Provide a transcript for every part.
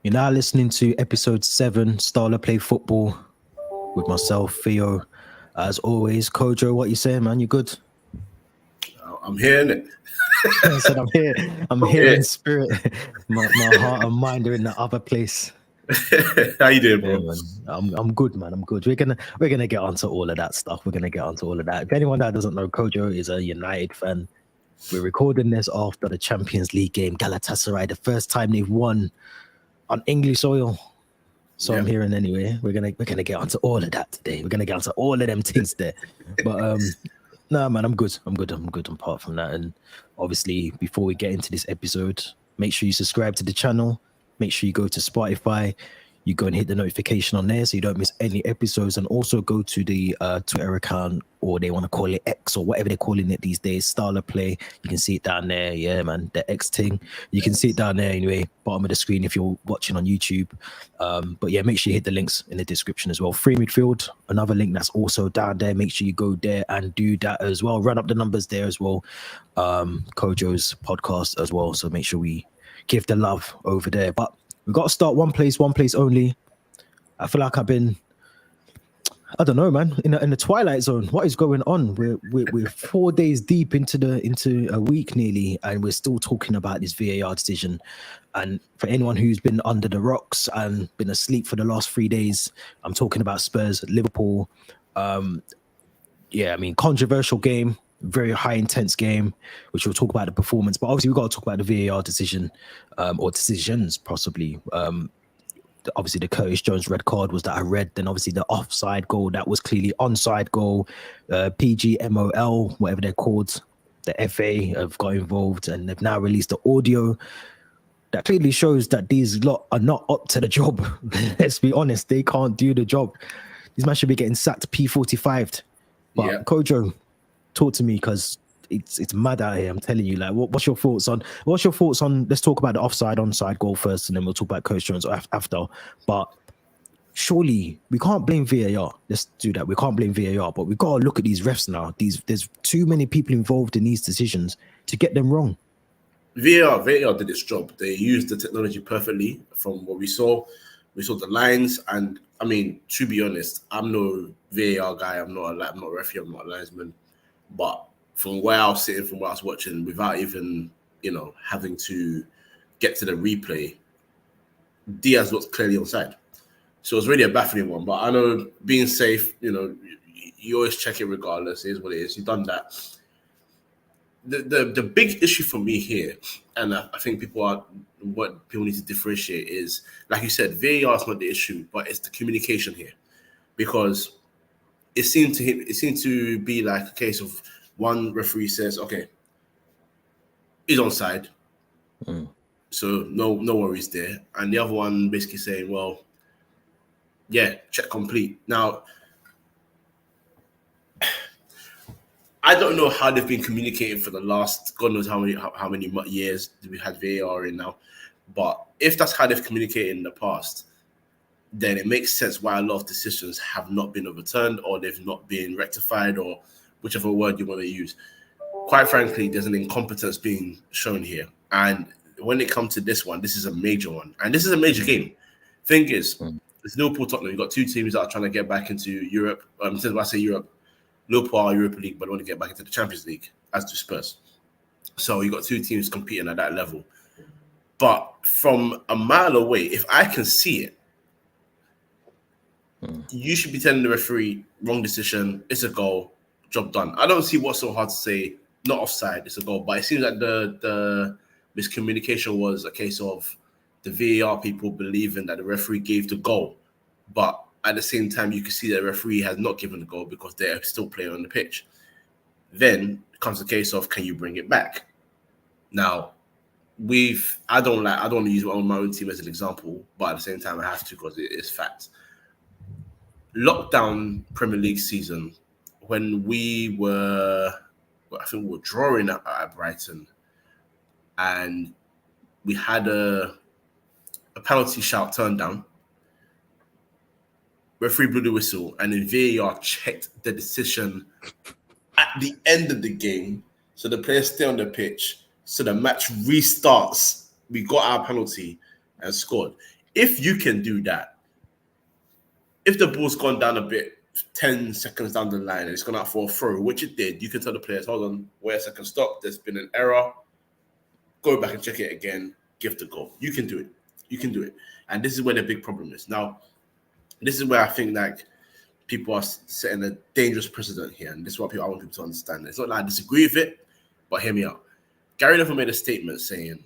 You're now listening to episode 7, Style of Play Football, with myself, Theo. As always, Kojo, what you saying, man? You good? I'm hearing it. I said I'm here. I'm here in spirit. My heart and mind are in the other place. How you doing, bro? Yeah, man. I'm good, man. I'm good. We're gonna get onto all of that stuff. We're gonna get onto all of that. If anyone that doesn't know, Kojo is a United fan. We're recording this after the Champions League game, Galatasaray, the first time they've won on English soil. So I'm hearing anyway. We're gonna get onto all of that today. We're gonna get onto all of them things there. But no, man, I'm good. Apart from that, and obviously, before we get into this episode, make sure you subscribe to the channel. Make sure you go to Spotify. You go and hit the notification on there so you don't miss any episodes, and also go to the Twitter account, or they want to call it X or whatever they're calling it these days, Style of Play. You can see it down there. Yeah, man, the X thing. You can see it down there anyway, bottom of the screen if you're watching on YouTube. But yeah, make sure you hit the links in the description as well. Free midfield, another link that's also down there. Make sure you go there and do that as well. Run up the numbers there as well. Kojo's podcast as well. So make sure we give the love over there. But we've got to start one place only. I feel like I've been, I don't know, man, in the twilight zone. What is going on? We're 4 days deep into a week nearly, and we're still talking about this VAR decision. And for anyone who's been under the rocks and been asleep for the last 3 days, I'm talking about Spurs, Liverpool. Yeah, I mean, controversial game, very high intense game, which we'll talk about the performance. But obviously, we've got to talk about the VAR decision, or decisions possibly. Obviously, the Curtis Jones red card was that I read. Then obviously the offside goal, that was clearly onside goal. PGMOL, whatever they're called, the FA have got involved, and they've now released the audio that clearly shows that these lot are not up to the job. Let's be honest, they can't do the job. These men should be getting sacked P45'd. But Kojo, talk to me, because it's mad out here. I'm telling you, like, what's your thoughts on? Let's talk about the onside goal first, and then we'll talk about Coach Jones after. But surely we can't blame VAR. Let's do that. We can't blame VAR, but we've got to look at these refs now. There's too many people involved in these decisions to get them wrong. VAR did its job. They used the technology perfectly. From what we saw the lines, and I mean, to be honest, I'm no VAR guy. I'm not a referee. I'm not a linesman, but from where I was sitting, from what I was watching, without even, having to get to the replay, Diaz looked clearly onside. So it was really a baffling one. But I know, being safe, you always check it regardless. It is what it is. You've done that. The big issue for me here, and I think what people need to differentiate is, like you said, VAR is not the issue, but it's the communication here. Because it seemed to be like a case of, one referee says, okay, he's onside. So no worries there. And the other one basically saying, well, yeah, check complete. Now, I don't know how they've been communicating for the last, God knows how many years we've had VAR in now. But if that's how they've communicated in the past, then it makes sense why a lot of decisions have not been overturned, or they've not been rectified, or whichever word you want to use. Quite frankly, there's an incompetence being shown here. And when it comes to this one, this is a major one. And this is a major game. Thing is, it's Liverpool, Tottenham. You've got two teams that are trying to get back into Europe. Instead of I say Europe, Liverpool are Europa League, but they want to get back into the Champions League, as do Spurs. So you've got two teams competing at that level. But from a mile away, if I can see it, you should be telling the referee, wrong decision, it's a goal, job done. I don't see what's so hard to say, not offside, it's a goal. But it seems like the miscommunication was a case of the VAR people believing that the referee gave the goal. But at the same time, you can see that the referee has not given the goal because they're still playing on the pitch. Then comes the case of, can you bring it back? Now, I don't want to use my own team as an example, but at the same time, I have to because it is fact. Lockdown Premier League season, when we were drawing at Brighton, and we had a penalty shout turned down. Referee blew the whistle, and then VAR checked the decision at the end of the game, so the players stay on the pitch, so the match restarts. We got our penalty and scored. if you can do that, if the ball's gone down a bit, 10 seconds down the line, and it's gone out for a throw, which it did, you can tell the players, hold on, wait a second, stop, there's been an error, go back and check it again, give the goal. You can do it. You can do it. And this is where the big problem is. Now, this is where I think like people are setting a dangerous precedent here, and this is what I want people to understand. It's not that I disagree with it, but hear me out. Gary Neville made a statement saying,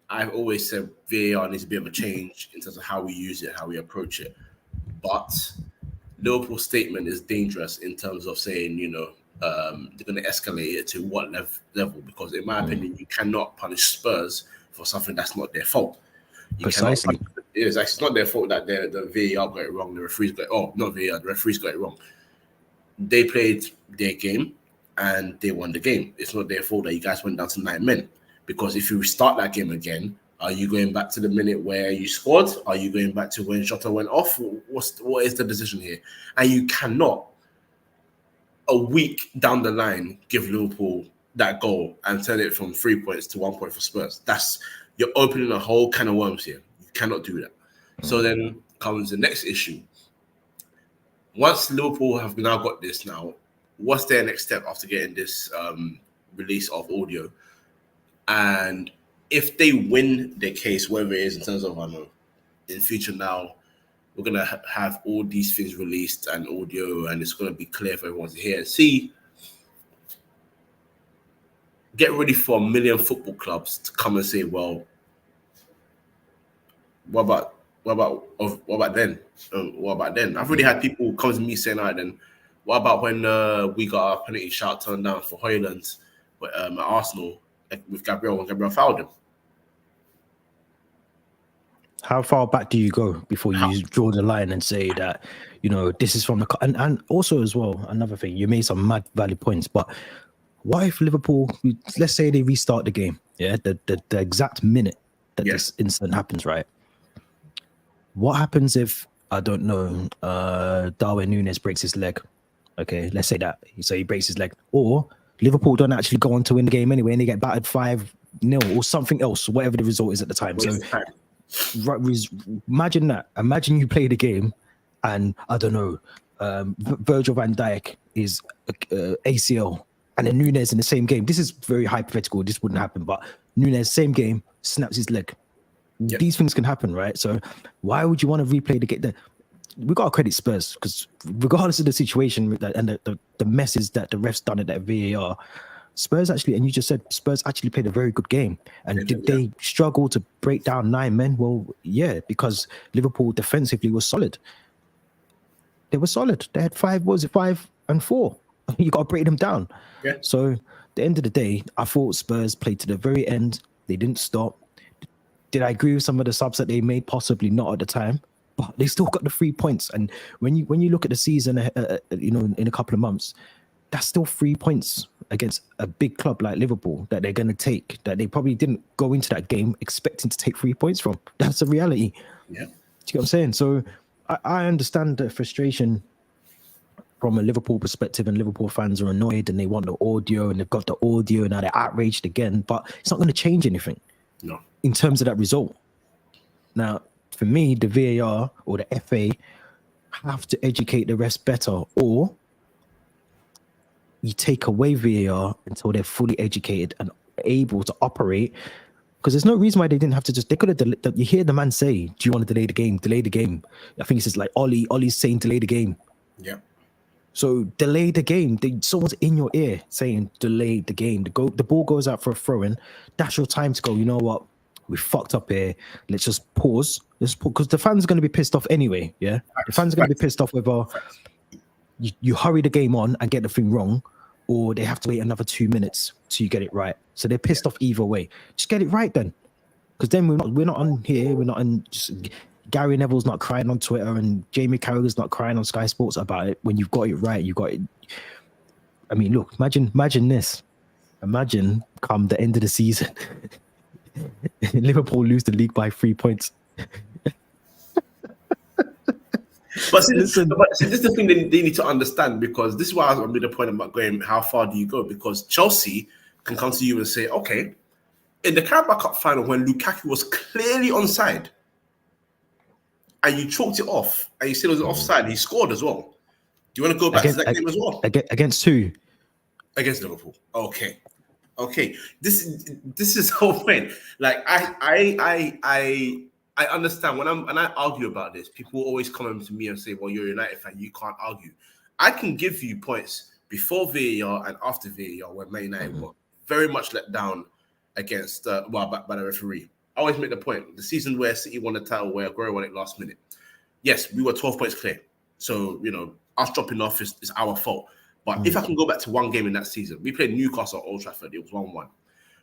I've always said VAR needs a bit of a change in terms of how we use it, how we approach it. But Liverpool's statement is dangerous in terms of saying, they're going to escalate it to what level? Because in my opinion, you cannot punish Spurs for something that's not their fault. Precisely. It's not their fault that the VAR got it wrong. The referees got it. Oh, not VAR. The referees got it wrong. They played their game and they won the game. It's not their fault that you guys went down to 9 men. Because if you restart that game again, are you going back to the minute where you scored? Are you going back to when Shota went off? What is the decision here? And you cannot, a week down the line, give Liverpool that goal and turn it from 3 points to 1 point for Spurs. You're opening a whole can of worms here. You cannot do that. So then comes the next issue. Once Liverpool have now got this now, what's their next step after getting this release of audio? And if they win their case, whatever it is in terms of, in future now, we're going to have all these things released and audio, and it's going to be clear for everyone to hear and see. Get ready for 1 million football clubs to come and say, well, what about then? What about then? I've already had people come to me saying, all right, then, what about when we got our penalty shot turned down for Højlund at Arsenal with Gabriel when Gabriel fouled him? How far back do you go before you draw the line and say that, this is from the... And also as well, another thing, you made some mad valid points, but what if Liverpool, let's say they restart the game, the exact minute that this incident happens, right? What happens if, I don't know, Darwin Núñez breaks his leg? Okay, let's say that. So he breaks his leg. Or Liverpool don't actually go on to win the game anyway and they get battered 5-0 or something else, whatever the result is at the time. So imagine that. Imagine you play the game and, I don't know, Virgil van Dijk is ACL and then Núñez in the same game. This is very hypothetical. This wouldn't happen. But Núñez, same game, snaps his leg. Yep. These things can happen, right? So why would you want to replay the game? We got to credit Spurs because regardless of the situation and the messes that the refs done at that VAR, Spurs actually, and you just said Spurs actually played a very good game. And did they struggle to break down 9 men? Well, yeah, because Liverpool defensively was solid. They were solid. They had 5 and 4. You got to break them down. Yeah. So at the end of the day, I thought Spurs played to the very end. They didn't stop. Did I agree with some of the subs that they made? Possibly not at the time, but they still got the 3 points. And when you look at the season, in a couple of months, that's still 3 points against a big club like Liverpool that they're going to take, that they probably didn't go into that game expecting to take 3 points from. That's a reality. Yeah. Do you get what I'm saying? So I understand the frustration from a Liverpool perspective, and Liverpool fans are annoyed and they want the audio and they've got the audio and now they're outraged again, but it's not going to change anything. No. In terms of that result. Now, for me, the VAR or the FA have to educate the refs better, or you take away VAR until they're fully educated and able to operate. Because there's no reason why they didn't have to they could have, you hear the man say, do you want to delay the game? Delay the game. I think it's just like Ollie's saying delay the game. Yeah. So delay the game. Someone's in your ear saying delay the game. The ball goes out for a throw-in. That's your time to go, you know what? We fucked up here. Let's just pause. Because the fans are going to be pissed off anyway. Yeah, the fans are going to be pissed off whether you hurry the game on and get the thing wrong, or they have to wait another 2 minutes till you get it right. So they're pissed off either way. Just get it right then, because then we're not on here. We're not on. Gary Neville's not crying on Twitter, and Jamie Carragher's not crying on Sky Sports about it. When you've got it right, you got it. I mean, look, imagine this. Imagine come the end of the season. Liverpool lose the league by 3 points. But this is the thing they need to understand, because this is why I made the point about going, how far do you go? Because Chelsea can come to you and say, okay, in the Carabao Cup final when Lukaku was clearly onside, and you chalked it off, and you said it was offside. He scored as well. Do you want to go back to that game as well? Against who? Against Liverpool. Okay. This is the whole thing. Like I understand when I argue about this, people always come to me and say, "Well, you're a United fan, you can't argue." I can give you points before VAR and after VAR when Man United were very much let down against by the referee. I always make the point: the season where City won the title, where Aguero won it last minute. Yes, we were 12 points clear. So us dropping off is our fault. But if I can go back to one game in that season, we played Newcastle at Old Trafford. It was 1-1.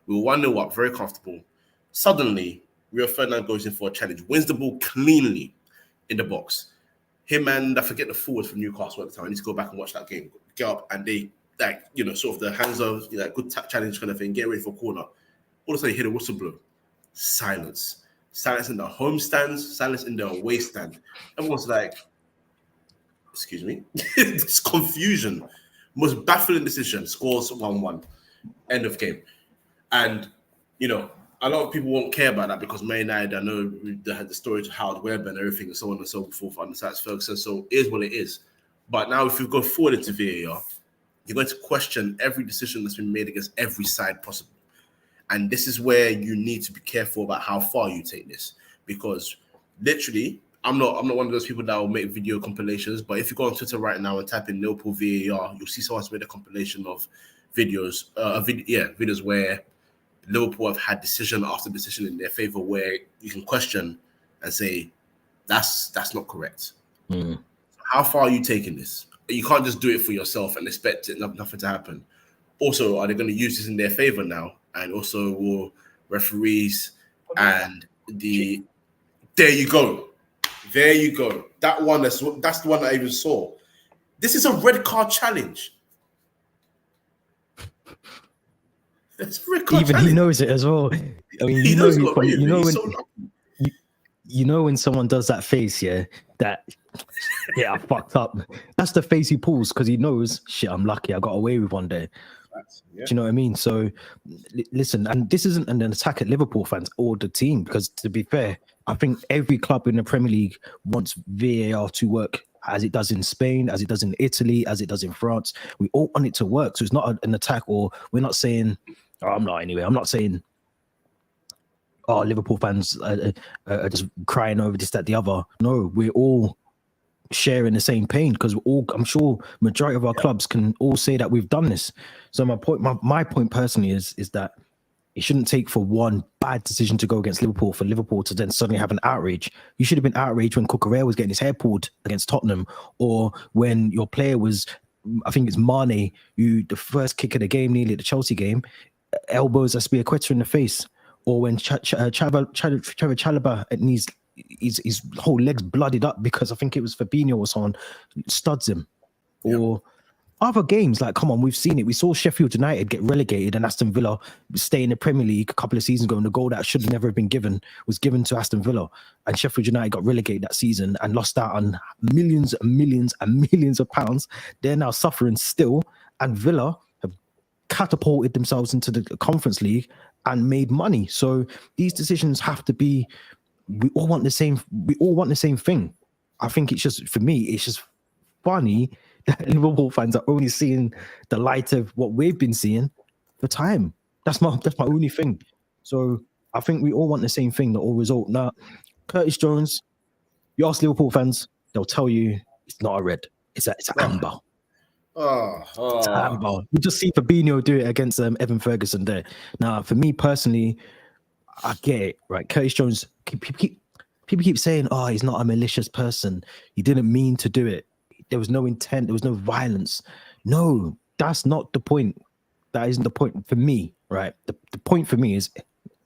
We were 1-0 up, very comfortable. Suddenly, Rio Ferdinand goes in for a challenge, wins the ball cleanly in the box. Him and I forget the forwards from Newcastle at the time. I need to go back and watch that game. Get up and they, sort of the hands of, good tap challenge kind of thing, get ready for corner. All of a sudden, you hear the whistle blow. Silence. Silence in the home stands, silence in the away stand. Everyone's like, excuse me? This confusion. Most baffling decision, scores 1-1, end of game. And, a lot of people won't care about that because Man United, I know they had the story to Howard Webb and everything and so on and so forth under Sats Ferguson, so it is what it is. But now if you go forward into VAR, you're going to question every decision that's been made against every side possible. And this is where you need to be careful about how far you take this. Because literally, I'm not one of those people that will make video compilations, but if you go on Twitter right now and type in Liverpool VAR, you'll see someone's made a compilation of videos, videos where Liverpool have had decision after decision in their favor, where you can question and say that's not correct. So how far are you taking this? You can't just do it for yourself and expect nothing to happen. Also, are they going to use this in their favor now? And also, will referees and there you go. There you go. That one, that's the one I even saw. This is a red card challenge. That's a red card Even challenge. he knows it as well. I mean, when someone does that face, I fucked up. That's the face he pulls because he knows, shit, I'm lucky. I got away with one day. Do you know what I mean? So, listen, and this isn't an attack at Liverpool fans or the team, because to be fair, I think every club in the Premier League wants VAR to work as it does in Spain, as it does in Italy, as it does in France. We all want it to work. So it's not an attack, or we're not saying, I'm not saying, Liverpool fans are just crying over this, that, the other. No, we're all sharing the same pain because I'm sure majority of our clubs can all say that we've done this. So my point personally is that it shouldn't take for one bad decision to go against Liverpool for Liverpool to then suddenly have an outrage. You should have been outraged when Cucurella was getting his hair pulled against Tottenham, or when your player was, I think it's Mane, the first kick of the game, nearly the Chelsea game, elbows Aspilicueta in the face, or when Trevor Chalobah and his whole legs blooded up because I think it was Fabinho or someone studs him, or other games. Like, come on, we've seen it. We saw Sheffield United get relegated and Aston Villa stay in the Premier League a couple of seasons ago, and the goal that should have never been given was given to Aston Villa, and Sheffield United got relegated that season and lost out on millions and millions and millions of pounds. They're now suffering still, and Villa have catapulted themselves into the Conference League and made money. So these decisions have to be, we all want the same thing. I think it's just, for me, it's just funny that Liverpool fans are only seeing the light of what we've been seeing for time. That's my only thing. So I think we all want the same thing, the all result. Now, Curtis Jones, you ask Liverpool fans, they'll tell you it's not a red. It's an amber. It's amber. You just see Fabinho do it against Evan Ferguson there. Now, for me personally, I get it, right? Curtis Jones, people keep saying, he's not a malicious person. He didn't mean to do it. There was no intent. There was no violence. No, that's not the point. That isn't the point for me, right? The point for me is,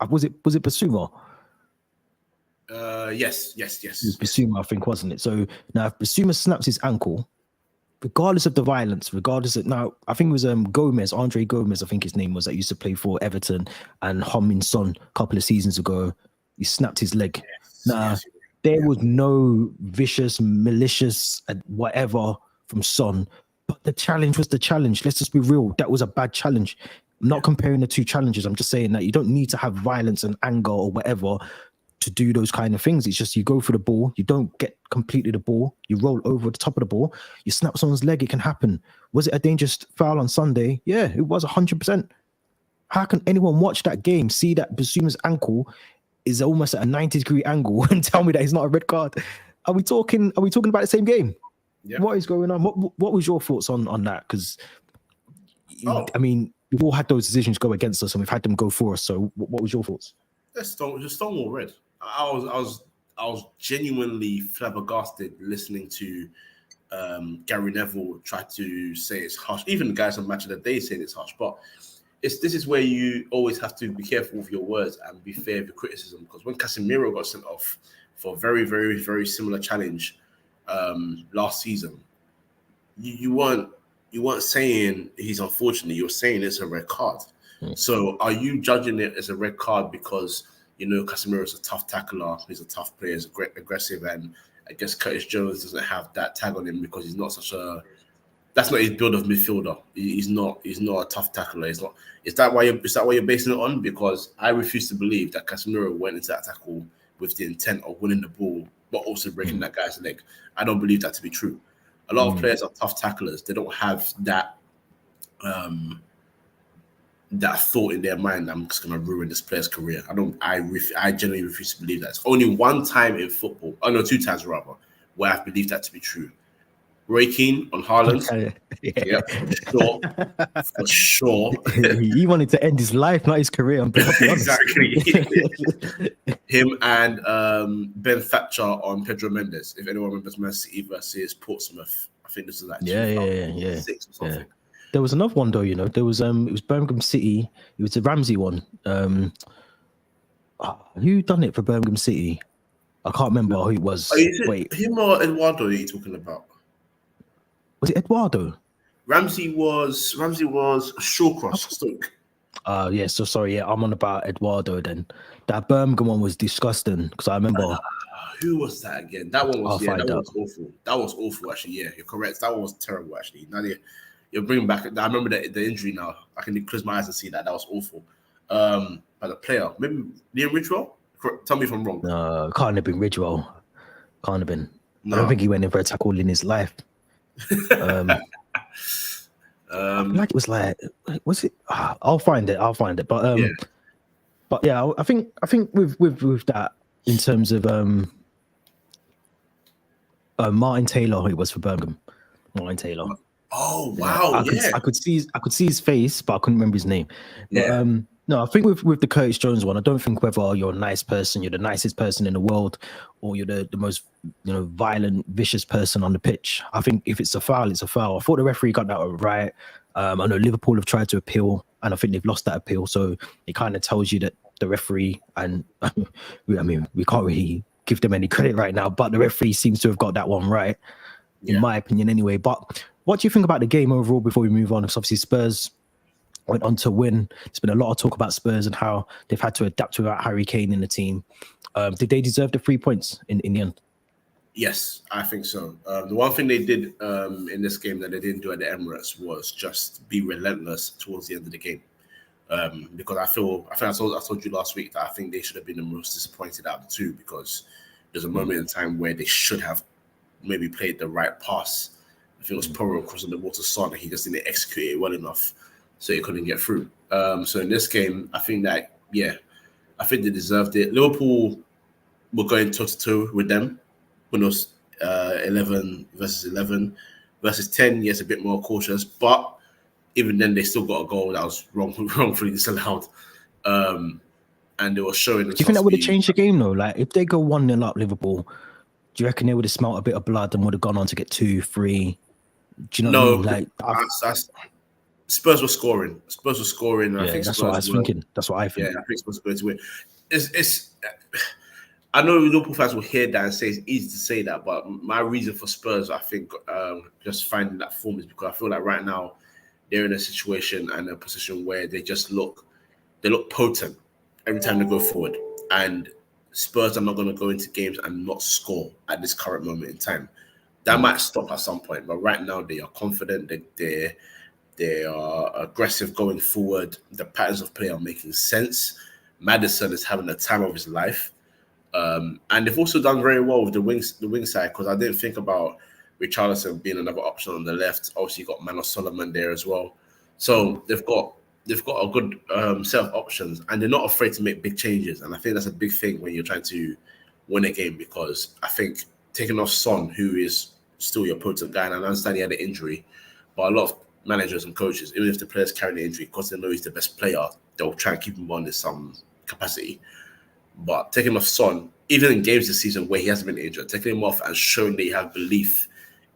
was it Basuma? Yes. It was Basuma, I think, wasn't it? So now if Basuma snaps his ankle, regardless of the violence, now, I think it was Andre Gomez, I think his name was, that used to play for Everton, and Heung-min Son a couple of seasons ago, he snapped his leg. There was no vicious, malicious, whatever from Son, but the challenge was the challenge. Let's just be real. That was a bad challenge. I'm not comparing the two challenges. I'm just saying that you don't need to have violence and anger or whatever to do those kind of things. It's just you go for the ball, you don't get completely the ball, you roll over the top of the ball, you snap someone's leg, it can happen. Was it a dangerous foul on Sunday? Yeah, it was 100%. How can anyone watch that game, see that Basuma's ankle is almost at a 90-degree angle and tell me that it's not a red card? Are we talking about the same game? Yeah. What is going on? What was your thoughts on that? Because I mean, we've all had those decisions go against us and we've had them go for us. So what was your thoughts? That's Stonewall red. I was genuinely flabbergasted listening to Gary Neville try to say it's harsh. Even the guys on Match of the Day saying it's harsh. But this is where you always have to be careful with your words and be fair with criticism. Because when Casemiro got sent off for a very, very, very similar challenge last season, you weren't saying he's unfortunate. You're saying it's a red card. So are you judging it as a red card because, you know, Casemiro is a tough tackler, he's a tough player, he's aggressive, and I guess Curtis Jones doesn't have that tag on him because he's not that's not his build of midfielder. He's not a tough tackler. Is that why you're basing it on? Because I refuse to believe that Casemiro went into that tackle with the intent of winning the ball, but also breaking that guy's leg. I don't believe that to be true. A lot of players are tough tacklers. They don't have that that thought in their mind, I'm just going to ruin this player's career. I genuinely refuse to believe that. It's only one time in football, two times rather, where I've believed that to be true. Roy Keane on Haaland. Yeah, for sure. He wanted to end his life, not his career. Exactly. Him and Ben Thatcher on Pedro Mendes. If anyone remembers Man City versus Portsmouth, I think this is like 2006 or something. Yeah. There was another one though, you know. There was it was Birmingham City. It was the Ramsey one. Who done it for Birmingham City? I can't remember who it was. Wait, him or Eduardo? Are you talking about? Was it Eduardo? Ramsey was Shawcross Stoke. Yeah. So sorry. Yeah, I'm on about Eduardo. Then that Birmingham one was disgusting because I remember. Who was that again? That one was that was awful. That was awful. Actually, yeah, you're correct. That one was terrible. Actually, now you're bringing back. I remember the injury now. I can close my eyes and see that. That was awful. By the player, maybe Liam Ridgewell. Tell me if I'm wrong. No, can't have been Ridgewell. Can't have been. No. I don't think he went in for a tackle in his life. Like it was like, was it? I'll find it. But yeah, I think with that in terms of Martin Taylor, it was for Birmingham. Martin Taylor. Oh wow! I could see his face, but I couldn't remember his name. Yeah. But, no, I think with the Curtis Jones one, I don't think whether you're a nice person, you're the nicest person in the world, or you're the most violent, vicious person on the pitch. I think if it's a foul, it's a foul. I thought the referee got that right. I know Liverpool have tried to appeal, and I think they've lost that appeal. So it kind of tells you that the referee, and I mean, we can't really give them any credit right now, but the referee seems to have got that one right, in my opinion anyway. But what do you think about the game overall before we move on? Because obviously Spurs went on to win. There's been a lot of talk about Spurs and how they've had to adapt without Harry Kane in the team. Did they deserve the 3 points in the end? Yes, I think so. The one thing they did in this game that they didn't do at the Emirates was just be relentless towards the end of the game. Because I told you last week that I think they should have been the most disappointed out of the two, because there's a moment in time where they should have maybe played the right pass. I think it was Porro crossing the ball to Son, and he just didn't execute it well enough, so he couldn't get through. So in this game, I think they deserved it. Liverpool were going toe-to-toe with them when it was 11 versus 11. Versus 10, yes, a bit more cautious, but even then, they still got a goal that was wrongfully disallowed. And they were showing... Do you think that would have changed the game, though? Like, if they go 1-0 up Liverpool, do you reckon they would have smelt a bit of blood and would have gone on to get 2, 3? Do you know what I mean? Like, Spurs were scoring. And I think that's what I was thinking. That's what I think. Yeah, I think Spurs were going to win. It's. I know Liverpool fans will hear that and say it's easy to say that, but my reason for Spurs, I think, just finding that form is because I feel like right now they're in a situation and a position where they look potent every time they go forward. And Spurs are not going to go into games and not score at this current moment in time. That might stop at some point, but right now they are confident. They are aggressive going forward. The patterns of play are making sense. Maddison is having the time of his life. And they've also done very well with the wing side, because I didn't think about Richarlison being another option on the left. Obviously, you got Manor Solomon there as well. So they've got a good set of options, and they're not afraid to make big changes. And I think that's a big thing when you're trying to win a game, because I think taking off Son, who is still your potent guy, and I understand he had an injury, but a lot of managers and coaches, even if the players carry the injury, because they know he's the best player, they'll try and keep him on in some capacity. But taking off Son, even in games this season where he hasn't been injured, taking him off and showing that you have belief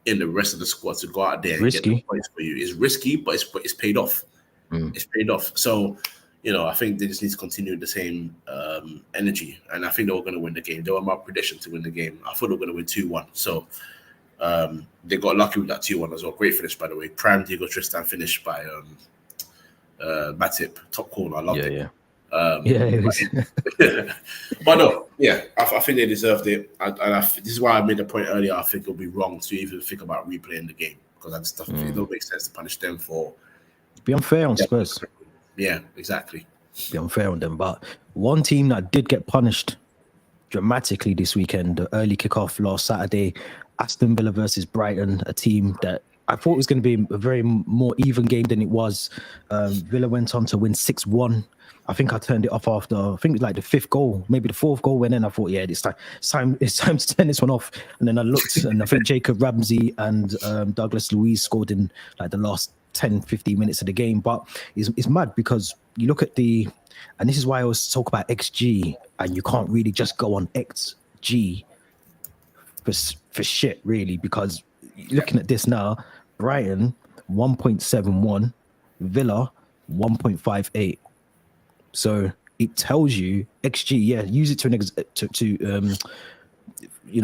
in the rest of the squad to go out there and get the points for you is risky, but it's paid off. It's paid off. So, I think they just need to continue the same energy, and I think they were going to win the game. They were my prediction to win the game. I thought they were going to win 2-1. So they got lucky with that 2-1 as well. Great finish, by the way. Prime Diego Tristan finished by Matip, top corner. I loved it. Yeah. But no, I think they deserved it. This is why I made the point earlier. I think it'll be wrong to even think about replaying the game, because I just think it don't make sense to punish them for. Be unfair on Spurs. Yeah, exactly. Be unfair on them. But one team that did get punished dramatically this weekend, the early kickoff last Saturday, Aston Villa versus Brighton, a team that I thought was going to be a very more even game than it was. Villa went on to win 6-1. I think I turned it off after, I think it was like the 5th goal, maybe the 4th goal went in. I thought, it's time to turn this one off. And then I looked, and I think Jacob Ramsey and Douglas Luiz scored in like the last 10, 15 minutes of the game. But it's mad, because you look at and this is why I always talk about XG, and you can't really just go on XG for shit, really, because looking at this now, Brighton 1.71, Villa 1.58. So it tells you XG, use it to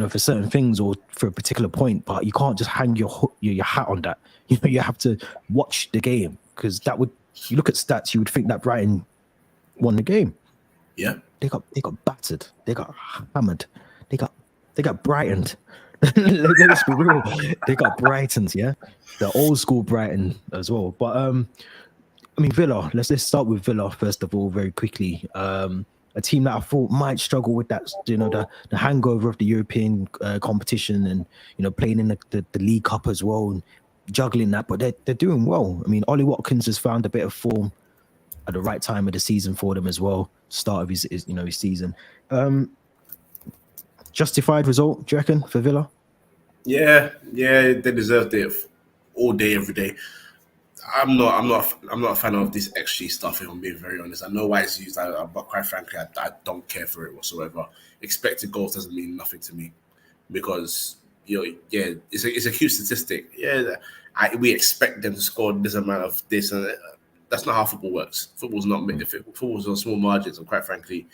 for certain things or for a particular point, but you can't just hang your hat on that. You have to watch the game, because you look at stats, you would think that Brighton won the game. Yeah, they got battered, they got hammered, they got Brightoned. Let's be real, they got Brightons, the old school Brighton as well. But Villa. Let's start with Villa first of all, very quickly. A team that I thought might struggle with that, the hangover of the European competition, and playing in the League Cup as well, and juggling that. But they're doing well. Ollie Watkins has found a bit of form at the right time of the season for them as well. Start of his season. Justified result, do you reckon, for Villa? Yeah, they deserved it all day, every day. I'm not a fan of this XG stuff, if I'm being very honest. I know why it's used, but quite frankly, I don't care for it whatsoever. Expected goals doesn't mean nothing to me, because it's a cute statistic. We expect them to score this amount of this, and that's not how football works. Football's not made. Football's on small margins, and quite frankly,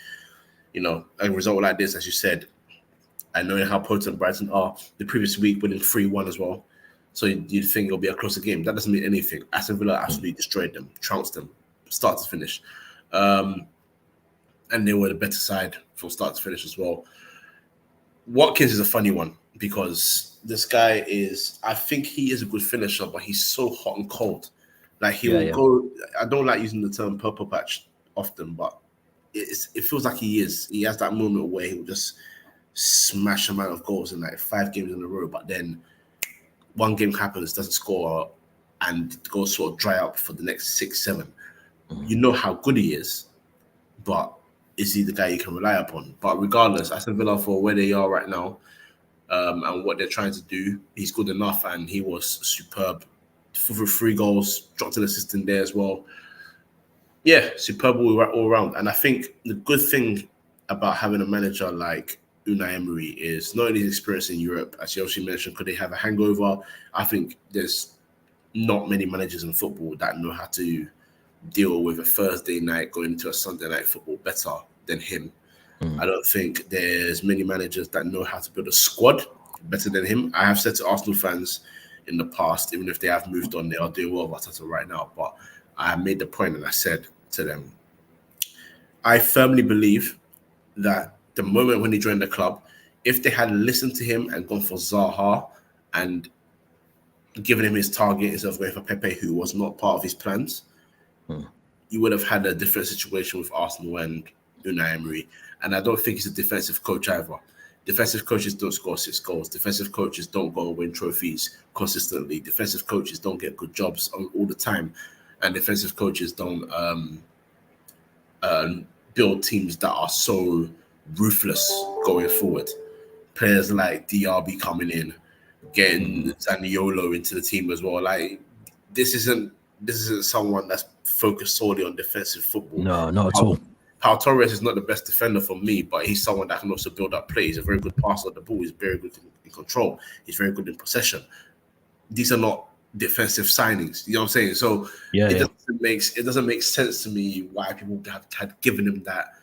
a result like this, as you said, I know how potent Brighton are. The previous week winning 3-1 as well. So you'd think it'll be a closer game. That doesn't mean anything. Aston Villa absolutely destroyed them, trounced them, start to finish. And they were the better side from start to finish as well. Watkins is a funny one, because this guy I think he is a good finisher, but he's so hot and cold. Like he will go, I don't like using the term purple patch often, but it feels like he is. He has that moment where he will just smash a amount of goals in like 5 games in a row, but then one game happens, doesn't score, and goes sort of dry up for the next 6, 7. You know how good he is, but is he the guy you can rely upon? But regardless, Aston Villa, for where they are right now, and what they're trying to do, he's good enough, and he was superb. For 3 goals, dropped an assist in there as well. Superb all around. And I think the good thing about having a manager like Unai Emery is not only his experience in Europe, as you also mentioned, could they have a hangover? I think there's not many managers in football that know how to deal with a Thursday night going into a Sunday night football better than him. I don't think there's many managers that know how to build a squad better than him. I have said to Arsenal fans in the past, even if they have moved on, they are doing well with Arteta right now. But I made the point, and I said to them, I firmly believe that the moment when he joined the club, if they had listened to him and gone for Zaha and given him his target instead of going for Pepe, who was not part of his plans, you would have had a different situation with Arsenal and Unai Emery. And I don't think he's a defensive coach either. Defensive coaches don't score 6 goals. Defensive coaches don't go and win trophies consistently. Defensive coaches don't get good jobs all the time. And defensive coaches don't build teams that are so ruthless going forward. Players like DRB coming in, getting Zaniolo into the team as well. Like, this isn't someone that's focused solely on defensive football. No, not at all. Pau Torres is not the best defender for me, but he's someone that can also build up play. He's a very good passer of the ball. He's very good in control. He's very good in possession. These are not defensive signings. You know what I'm saying? So it doesn't make sense to me why people had given him that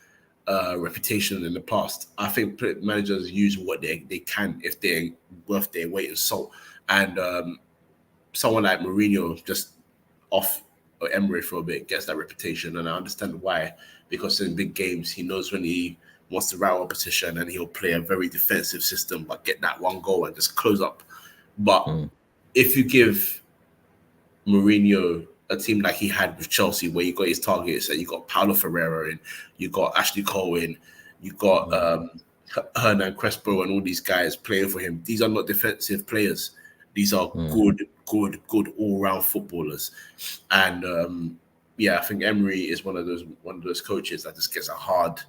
reputation in the past. I think managers use what they can if they're worth their weight in salt. And someone like Mourinho, just off Emery for a bit, gets that reputation, and I understand why. Because in big games, he knows when he wants to rattle opposition, and he'll play a very defensive system, but get that one goal and just close up. But if you give Mourinho a team like he had with Chelsea, where you got his targets, and you got Paulo Ferreira in, you got Ashley Cole in, you got Hernan Crespo and all these guys playing for him. These are not defensive players. These are good all-round footballers. And I think Emery is one of those coaches that just gets a hard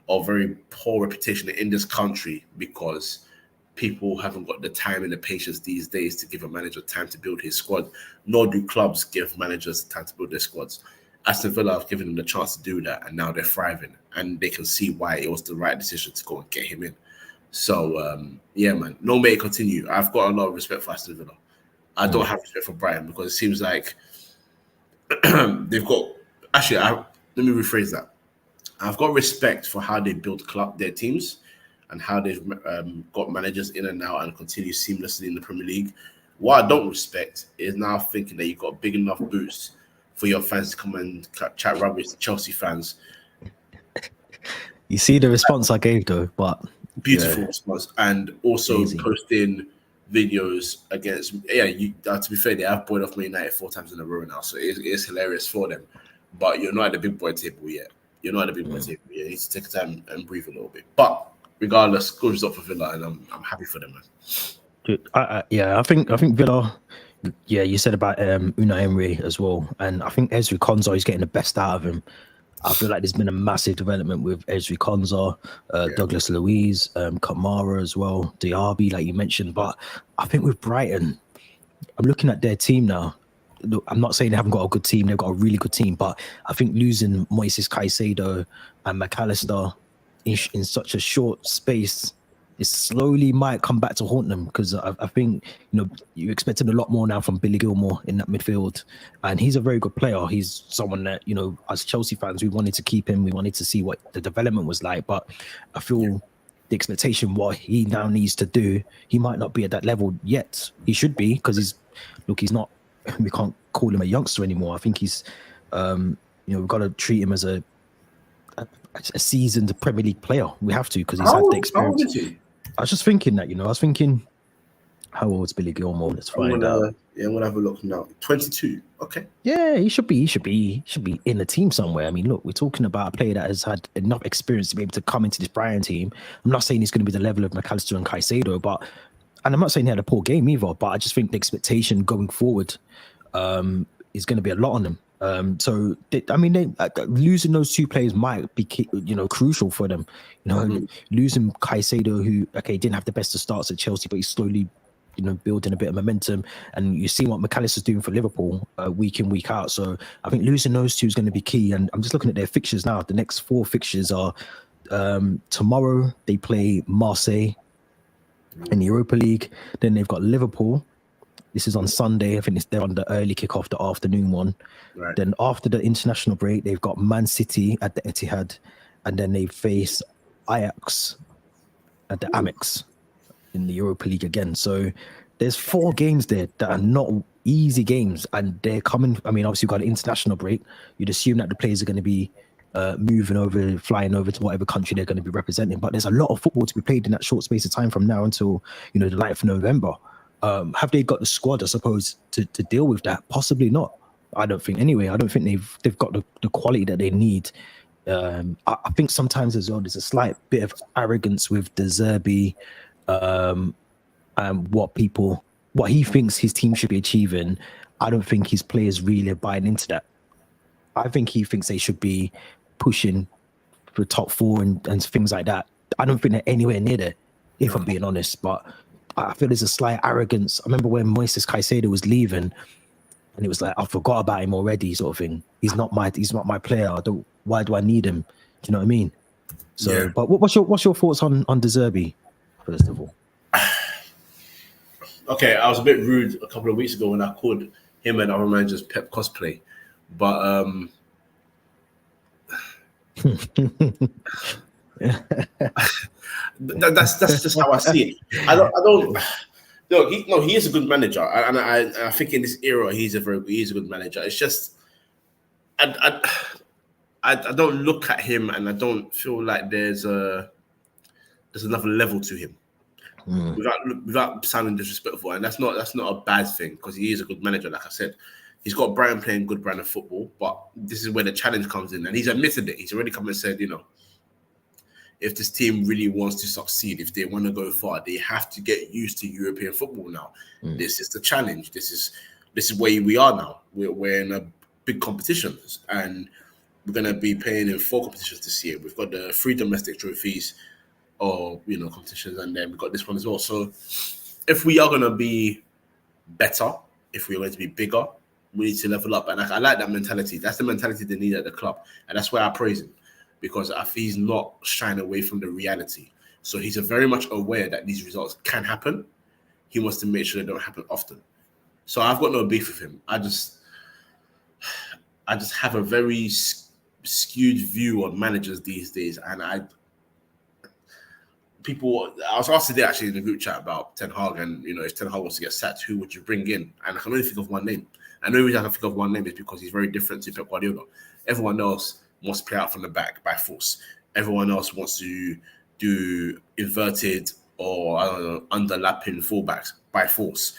or very poor reputation in this country because people haven't got the time and the patience these days to give a manager time to build his squad, nor do clubs give managers time to build their squads. Aston Villa have given them the chance to do that, and now they're thriving, and they can see why it was the right decision to go and get him in. So, man, no may continue. I've got a lot of respect for Aston Villa. I don't have respect for Brighton because it seems like they've got... Actually, let me rephrase that. I've got respect for how they build their teams and how they've got managers in and out and continue seamlessly in the Premier League. What I don't respect is now thinking that you've got big enough boots for your fans to come and chat rubbish to Chelsea fans. You see the response I gave, though, but... Beautiful response. And also posting videos against... to be fair, they have boyed off Man United 4 times in a row now, so it is hilarious for them. But you're not at the big boy table yet. You need to take time and breathe a little bit. But regardless, good result for Villa, and I'm happy for them, man. Dude, I think Villa. Yeah, you said about Unai Emery as well, and I think Ezri Konsa is getting the best out of him. I feel like there's been a massive development with Ezri Konsa, Douglas Luiz, Kamara as well, Diaby, like you mentioned. But I think with Brighton, I'm looking at their team now. Look, I'm not saying they haven't got a good team; they've got a really good team. But I think losing Moises Caicedo and McAllister in such a short space, it slowly might come back to haunt them, because I think, you're expecting a lot more now from Billy Gilmour in that midfield, and he's a very good player. He's someone that, as Chelsea fans, we wanted to keep him. We wanted to see what the development was like, but I feel the expectation, what he now needs to do, he might not be at that level yet. He should be, because he's not, we can't call him a youngster anymore. I think he's, we've got to treat him as a seasoned Premier League player. We have to, because he's had the experience. How old is he? I was just thinking that, how old is Billy Gilmour? Let's find out. Yeah, I'm gonna have a look now. 22. Okay. Yeah, he should be in the team somewhere. I mean, look, we're talking about a player that has had enough experience to be able to come into this Brighton team. I'm not saying he's going to be the level of McAllister and Caicedo, and I'm not saying he had a poor game either, but I just think the expectation going forward is going to be a lot on them. Losing those 2 players might be, crucial for them. Losing Caicedo, who didn't have the best of starts at Chelsea, but he's slowly, building a bit of momentum, and you see what McAllister's doing for Liverpool week in, week out. So I think losing those 2 is going to be key. And I'm just looking at their fixtures now. The next 4 fixtures are tomorrow they play Marseille in the Europa League. Then they've got Liverpool. This is on Sunday. I think they're on the early kickoff, the afternoon one. Right. Then after the international break, they've got Man City at the Etihad, and then they face Ajax at the Amex in the Europa League again. So there's 4 games there that are not easy games, and they're coming. I mean, obviously you've got an international break. You'd assume that the players are going to be flying over to whatever country they're going to be representing. But there's a lot of football to be played in that short space of time from now until the 9th of November. Have they got the squad, I suppose, to deal with that? Possibly not. I don't think. Anyway, I don't think they've got the quality that they need I think sometimes as well, there's a slight bit of arrogance with De Zerbi, and what he thinks his team should be achieving. I don't think his players really are buying into that. I think he thinks they should be pushing for top four and things like that. I don't think they're anywhere near there, if I'm being honest. But I feel there's a slight arrogance. I remember when Moises Caicedo was leaving, and it was like, I forgot about him already, sort of thing. He's not my player. Why do I need him? Do you know what I mean? So, yeah. But what's your thoughts on De Zerbi, first of all? Okay, I was a bit rude a couple of weeks ago when I called him and other managers Pep cosplay, but that's just how I see it. I don't. No, he is a good manager, and I think in this era he's a good manager. It's just I don't look at him and I don't feel like there's another level to him. Without sounding disrespectful, and that's not a bad thing because he is a good manager. Like I said, he's got Brighton playing good brand of football, but this is where the challenge comes in, and he's admitted it. He's already come and said, if this team really wants to succeed, if they want to go far, they have to get used to European football now. This is the challenge. This is where we are now. We're in a big competitions, and we're going to be playing in 4 competitions this year. We've got the 3 domestic trophies, or competitions, and then we've got this one as well. So if we are going to be better, if we're going to be bigger, we need to level up. And I like that mentality. That's the mentality they need at the club, and that's why I praise him, because I feel he's not shying away from the reality. So he's very much aware that these results can happen. He wants to make sure they don't happen often. So I've got no beef with him. I just have a very skewed view on managers these days, and I was asked today actually in the group chat about Ten Hag, and if Ten Hag wants to get sacked, who would you bring in? And I can only think of one name. And the only reason I can think of one name is because he's very different to Pep Guardiola. Everyone else wants to play out from the back by force. Everyone else wants to do inverted or underlapping fullbacks by force,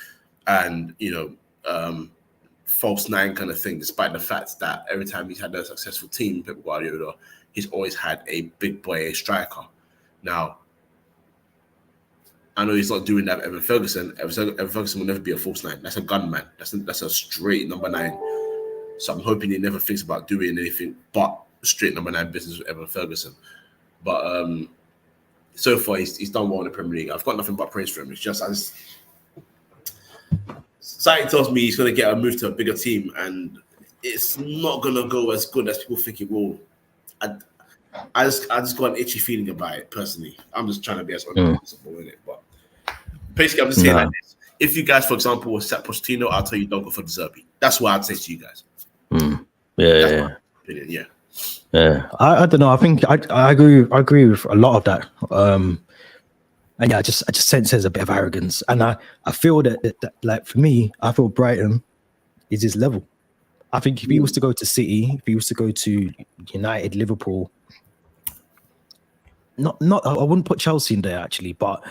and false 9 kind of thing. Despite the fact that every time he's had a successful team, Pep Guardiola, he's always had a big boy striker. Now, I know he's not doing that with Evan Ferguson. Evan Ferguson will never be a false 9. That's a gunman. That's a straight number 9. So I'm hoping he never thinks about doing anything but straight number 9 business with Evan Ferguson. But so far he's done well in the Premier League. I've got nothing but praise for him. It's just something tells me he's going to get a move to a bigger team, and it's not going to go as good as people think it will. I just got an itchy feeling about it personally. I'm just trying to be as honest as possible with it, but basically I'm just saying like this. If you guys, for example, were set Pochettino, I'll tell you don't go for De Zerbi. That's what I'd say to you guys. Yeah. Opinion, yeah. I don't know. I think I agree with a lot of that. And yeah, I just sense there's a bit of arrogance, and I feel that like for me, I feel Brighton is his level. I think if he was to go to City, if he was to go to United, Liverpool, I wouldn't put Chelsea in there actually, but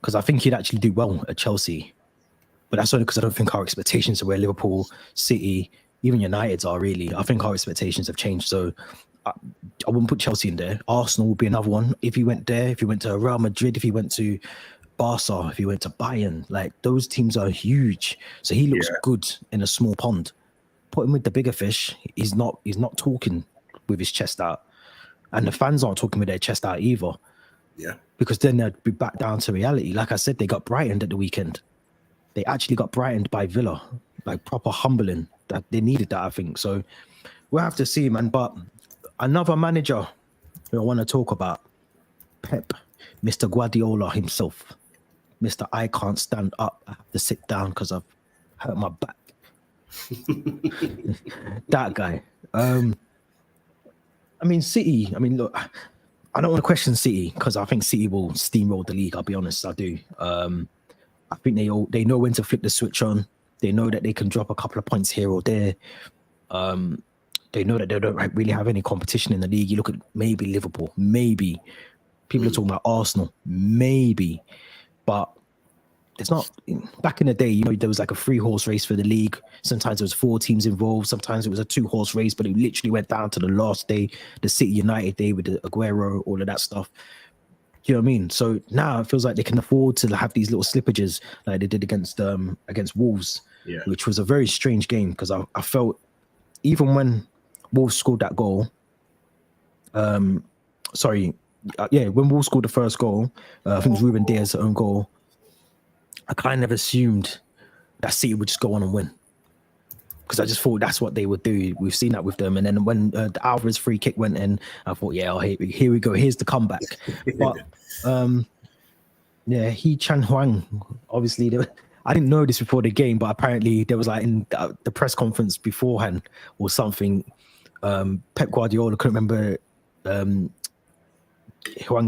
because I think he'd actually do well at Chelsea. But that's only because I don't think our expectations are where Liverpool, City, even United's are really. I think our expectations have changed. So I wouldn't put Chelsea in there. Arsenal would be another one. If he went there, if he went to Real Madrid, if he went to Barca, if he went to Bayern, like those teams are huge. So he looks good in a small pond. Put him with the bigger fish. He's not talking with his chest out. And the fans aren't talking with their chest out either. Yeah. Because then they'd be back down to reality. Like I said, they got Brightoned at the weekend. They actually got Brightoned by Villa. Like proper humbling. That they needed that, I think. So we'll have to see, man. But another manager who I want to talk about, Pep, Mr. Guardiola himself. Mr. I can't stand up. I have to sit down because I've hurt my back. That guy. I mean, City. I mean, look, I don't want to question City because I think City will steamroll the league. I'll be honest, I do. I think they know when to flip the switch on. They know that they can drop a couple of points here or there. They know that they don't really have any competition in the league. You look at maybe Liverpool, maybe people are talking about Arsenal, maybe, but there's not back in the day, there was like a 3-horse race for the league. Sometimes there was 4 teams involved. Sometimes it was a 2-horse race, but it literally went down to the last day, the City United day with the Aguero, all of that stuff. You know what I mean? So now it feels like they can afford to have these little slippages like they did against Wolves, which was a very strange game because I felt even when Wolves scored that goal, when Wolves scored the first goal, I think it was Ruben Diaz's own goal. I kind of assumed that City would just go on and win because I just thought that's what they would do. We've seen that with them. And then when the Alvarez free kick went in, I thought, here we go. Here's the comeback. But He Chan Huang, obviously, I didn't know this before the game, but apparently there was like in the press conference beforehand or something, Pep Guardiola couldn't remember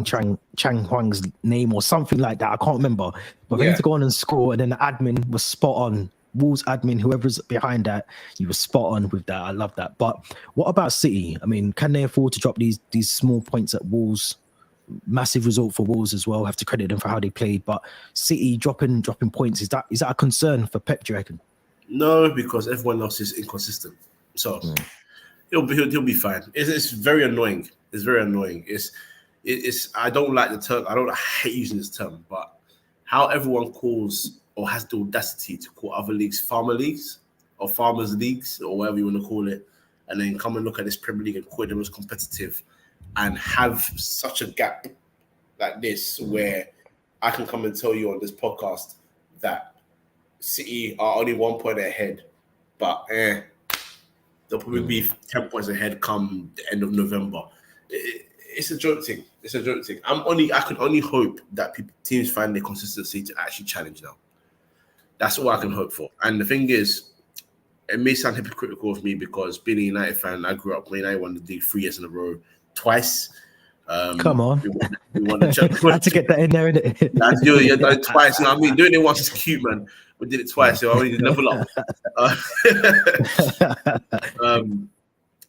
Chang Huang's name or something like that. I can't remember. But for him to go on and score, and then the admin was spot on. Wolves admin, whoever's behind that, you were spot on with that. I love that. But what about City? I mean, can they afford to drop these small points at Wolves? Massive result for Wolves as well. Have to credit them for how they played. But City dropping points, is that a concern for Pep, do you reckon? No, because everyone else is inconsistent. So he'll be fine. It's very annoying. It's very annoying. It's I don't like the term. I hate using this term, but how everyone calls or has the audacity to call other leagues farmer leagues or farmers leagues or whatever you want to call it, and then come and look at this Premier League and call them as competitive and have such a gap like this where I can come and tell you on this podcast that City are only 1 point ahead, but they'll probably be 10 points ahead come the end of November. It's a joke thing. It's a joke thing. I can only hope that teams find the consistency to actually challenge now. That's all I can hope for. And the thing is, it may sound hypocritical of me because being a United fan, I grew up when United won the league 3 years in a row, twice. Come on. We won the Champions League. I had to get that in there, innit? That's you. You've done it twice. You know what I mean? Doing it once is cute, man. We did it twice, so I need to level up.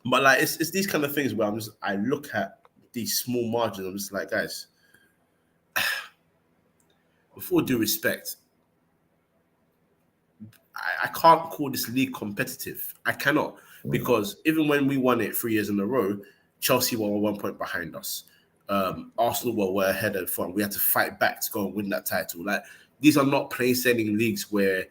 But like, it's these kind of things where I look at these small margins. I'm just like, guys, with all due respect, I can't call this league competitive. I cannot, because even when we won it 3 years in a row, Chelsea were 1 point behind us. Arsenal were ahead and front. We had to fight back to go and win that title. Like, these are not plain sailing leagues where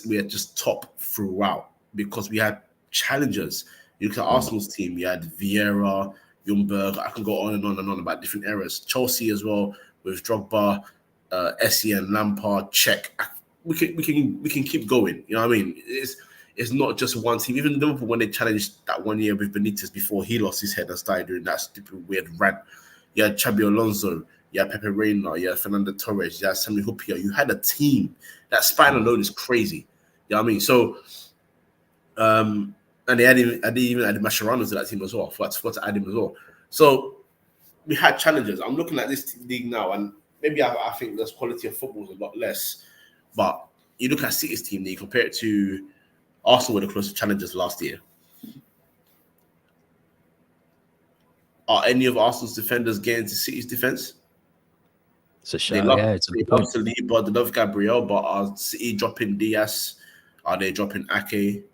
we are just top throughout, because we had challengers. You look at Arsenal's team, you had Vieira, Ljungberg. I can go on and on and on about different eras. Chelsea as well with Drogba, Essien, Lampard, Cech. We can keep going. You know what I mean? It's not just one team. Even Liverpool, when they challenged that 1 year with Benitez before he lost his head and started doing that stupid weird rant. You had Xabi Alonso, you had Pepe Reina, you had Fernando Torres, you had Sami Hyypiä. You had a team. That spine alone is crazy. You know what I mean? So, and they added Mascherano to that team as well. I forgot to add him as well. So we had challenges. I'm looking at this league now, and maybe I think the quality of football is a lot less. But you look at City's team, you compare it to Arsenal, were the closest challengers last year. Are any of Arsenal's defenders getting to City's defense? It's a They shame. love Saliba, they love Gabriel, but are City dropping Diaz? Are they dropping Ake?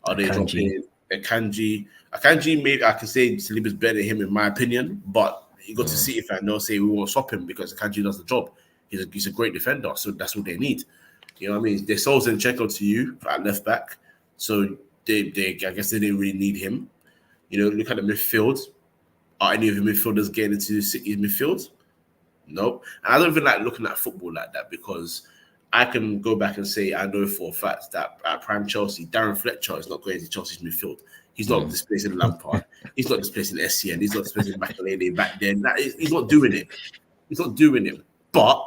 Are they dropping Akanji? Akanji, maybe I can say Saliba's better than him in my opinion, but you go to City fan, they'll say we won't swap him because Akanji does the job. He's a great defender, so that's what they need. You know what I mean? They sold Zinchenko to you at left back, so I guess they didn't really need him. You know, look at the midfield. Are any of the midfielders getting into City's midfield? Nope. And I don't even like looking at football like that, because I can go back and say I know for a fact that at prime Chelsea, Darren Fletcher is not going to Chelsea's midfield. He's not displacing Lampard. He's not displacing Essien. He's not displacing Makelele back then. He's not doing it. He's not doing it. But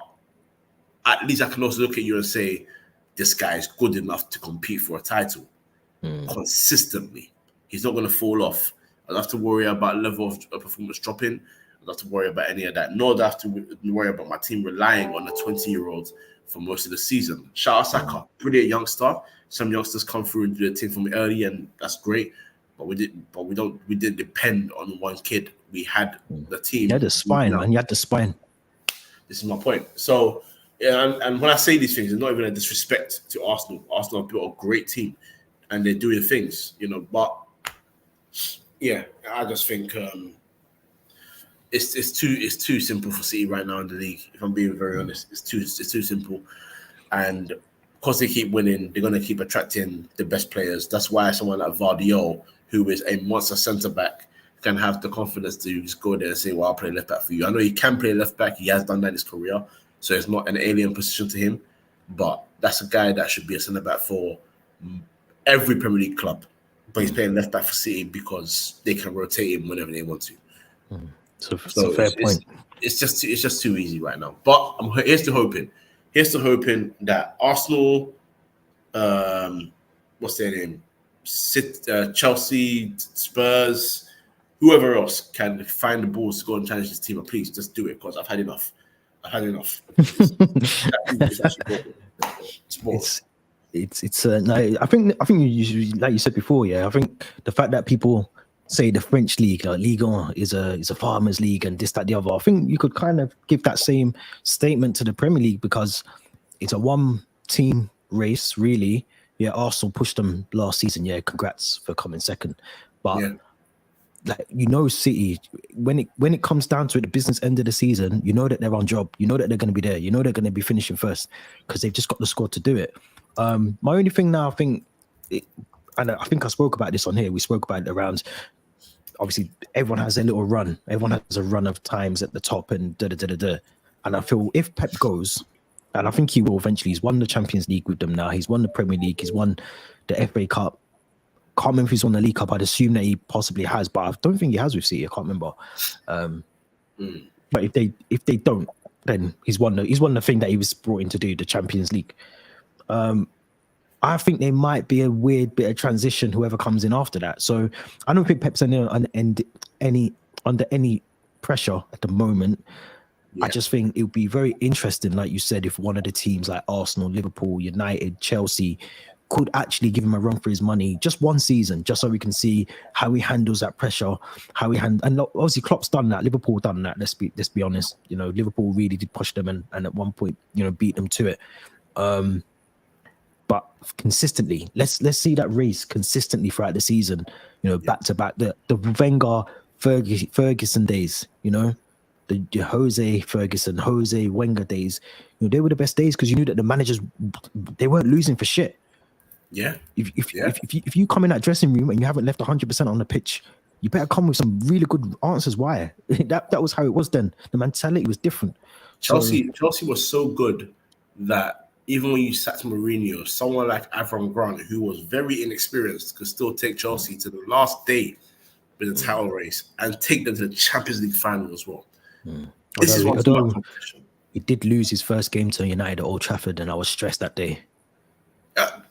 at least I can also look at you and say, this guy is good enough to compete for a title consistently. He's not going to fall off. I don't have to worry about level of performance dropping. I don't have to worry about any of that. Nor do I have to worry about my team relying on a 20-year-old for most of the season. Shout out Saka, brilliant youngster. Some youngsters come through and do the team for me early, and that's great. But we didn't depend on one kid. We had the team. You had the spine, man. You had the spine. This is my point. So Yeah, and when I say these things, it's not even a disrespect to Arsenal. Arsenal have built a great team, and they're doing things, But yeah, I just think it's too simple for City right now in the league. If I'm being very honest, it's too simple, and because they keep winning, they're going to keep attracting the best players. That's why someone like Vardiol, who is a monster centre back, can have the confidence to just go there and say, "Well, I'll play left back for you." I know he can play left back; he has done that in his career. So it's not an alien position to him, but that's a guy that should be a centre back for every Premier League club. But he's playing left back for City because they can rotate him whenever they want to. So it's a fair point. It's just too easy right now. But here's to hoping that Arsenal, what's their name, Chelsea, Spurs, whoever else can find the balls to go and challenge this team. But please just do it because I've had enough. It's actually it's no, I think you, like you said before, yeah. I think the fact that people say the French league, like Ligue 1, is a farmers league and this, that, the other. I think you could kind of give that same statement to the Premier League because it's a one-team race, really. Yeah, Arsenal pushed them last season. Yeah, congrats for coming second, but. Yeah. Like City, when it comes down to it, the business end of the season, that they're on job, that they're going to be there, they're going to be finishing first because they've just got the squad to do it. My only thing now, and I think I spoke about this on here. We spoke about it around. Obviously, everyone has a little run. Everyone has a run of times at the top and And I feel if Pep goes, and I think he will eventually. He's won the Champions League with them now. He's won the Premier League. He's won the FA Cup. Can't remember if he's on the League Cup. I'd assume that he possibly has, but I don't think he has with City. I can't remember. But if they don't, then he's won the thing that he was brought in to do, the Champions League. I think there might be a weird bit of transition, whoever comes in after that. So I don't think Pep's under any pressure at the moment. Yeah. I just think it would be very interesting, like you said, if one of the teams like Arsenal, Liverpool, United, Chelsea could actually give him a run for his money, just one season, just so we can see how he handles that pressure, and obviously Klopp's done that, Liverpool done that. Let's be honest. Liverpool really did push them and at one point, beat them to it. But consistently, let's see that race consistently throughout the season. Back to back, the Wenger Ferguson days. The Jose Ferguson, Jose Wenger days. They were the best days because you knew that the managers, they weren't losing for shit. Yeah. If you come in that dressing room and you haven't left 100% on the pitch, you better come with some really good answers. Why? That was how it was then. The mentality was different. Chelsea was so good that even when you sacked Mourinho, someone like Avram Grant, who was very inexperienced, could still take Chelsea to the last day with the title race and take them to the Champions League final as well. This is what's about competition. He did lose his first game to United at Old Trafford, and I was stressed that day.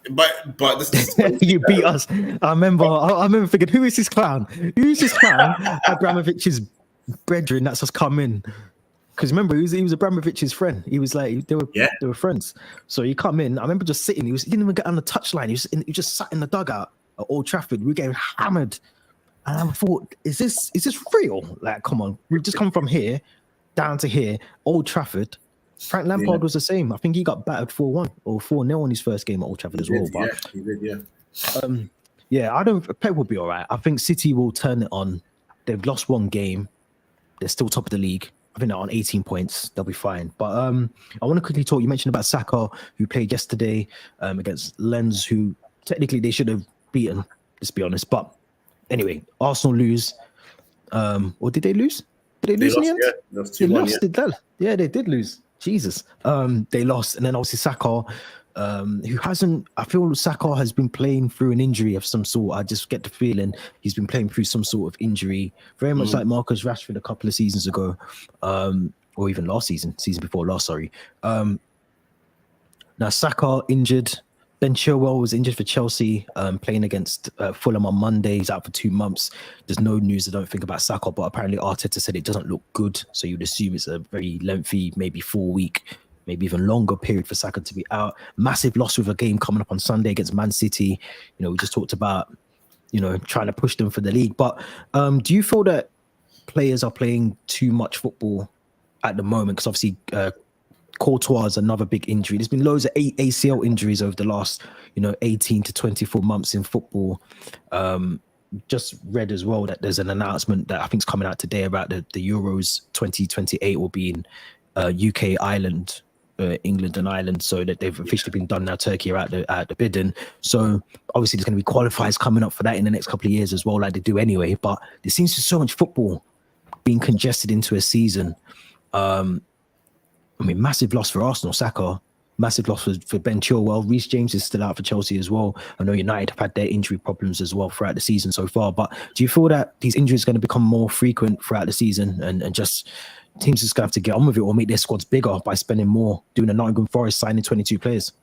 But this you beat us. I remember thinking, who is this clown? Who's this clown? Abramovich's brethren that's just come in. Because remember, he was Abramovich's friend. He was like, they were friends. So he come in. I remember just sitting. He didn't even get on the touchline. He just sat in the dugout at Old Trafford. We were getting hammered. And I thought, is this real? Like, come on. We've just come from here down to here, Old Trafford. Frank Lampard was the same. I think he got battered 4-1 or 4-0 in his first game at Old Trafford as well. But he did. Pep will be all right. I think City will turn it on. They've lost one game. They're still top of the league. I think they're on 18 points. They'll be fine. But I want to quickly talk. You mentioned about Saka, who played yesterday against Lens, who technically they should have beaten, let's be honest. But anyway, Arsenal lose. Or did they lose? Did they lose in the end? Yeah, they did lose. Jesus. They lost. And then obviously Saka, who hasn't, I feel Saka has been playing through an injury of some sort. I just get the feeling he's been playing through some sort of injury, very much like Marcus Rashford a couple of seasons ago, or even season before last, sorry. Now Saka injured. Ben Chilwell was injured for Chelsea, playing against Fulham on Monday. He's out for 2 months. There's no news, I don't think, about Saka, but apparently Arteta said it doesn't look good. So you'd assume it's a very lengthy, maybe 4-week, maybe even longer period for Saka to be out. Massive loss with a game coming up on Sunday against Man City. We just talked about, trying to push them for the league. But do you feel that players are playing too much football at the moment? Because obviously Courtois is another big injury. There's been loads of ACL injuries over the last, 18 to 24 months in football. Just read as well that there's an announcement that I think is coming out today about the Euros 2028 will be in UK, Ireland, England and Ireland, so that they've officially been done now. Turkey are at the bidding. So obviously there's going to be qualifiers coming up for that in the next couple of years as well, like they do anyway. But there seems to be so much football being congested into a season. Massive loss for Arsenal, Saka. Massive loss for Ben Chilwell. Reece James is still out for Chelsea as well. I know United have had their injury problems as well throughout the season so far. But do you feel that these injuries are going to become more frequent throughout the season and just teams just going to have to get on with it or make their squads bigger by spending more, doing a Nottingham Forest signing 22 players?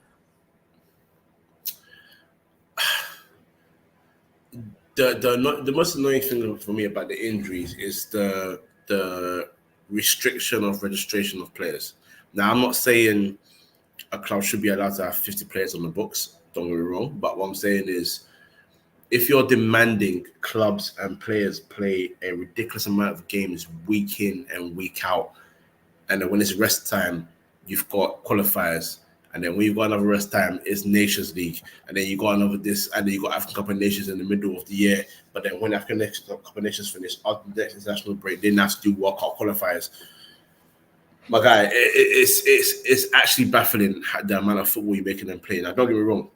The most annoying thing for me about the injuries is the restriction of registration of players. Now, I'm not saying a club should be allowed to have 50 players on the books, don't get me wrong, but what I'm saying is if you're demanding clubs and players play a ridiculous amount of games week in and week out, and then when it's rest time, you've got qualifiers, and then when you've got another rest time, it's Nations League, and then you got another this, and then you got African Cup of Nations in the middle of the year, but then when African Cup of Nations finish, after the international break, they have to do World Cup qualifiers. My guy, it's actually baffling the amount of football you're making them play. Now, don't get me wrong,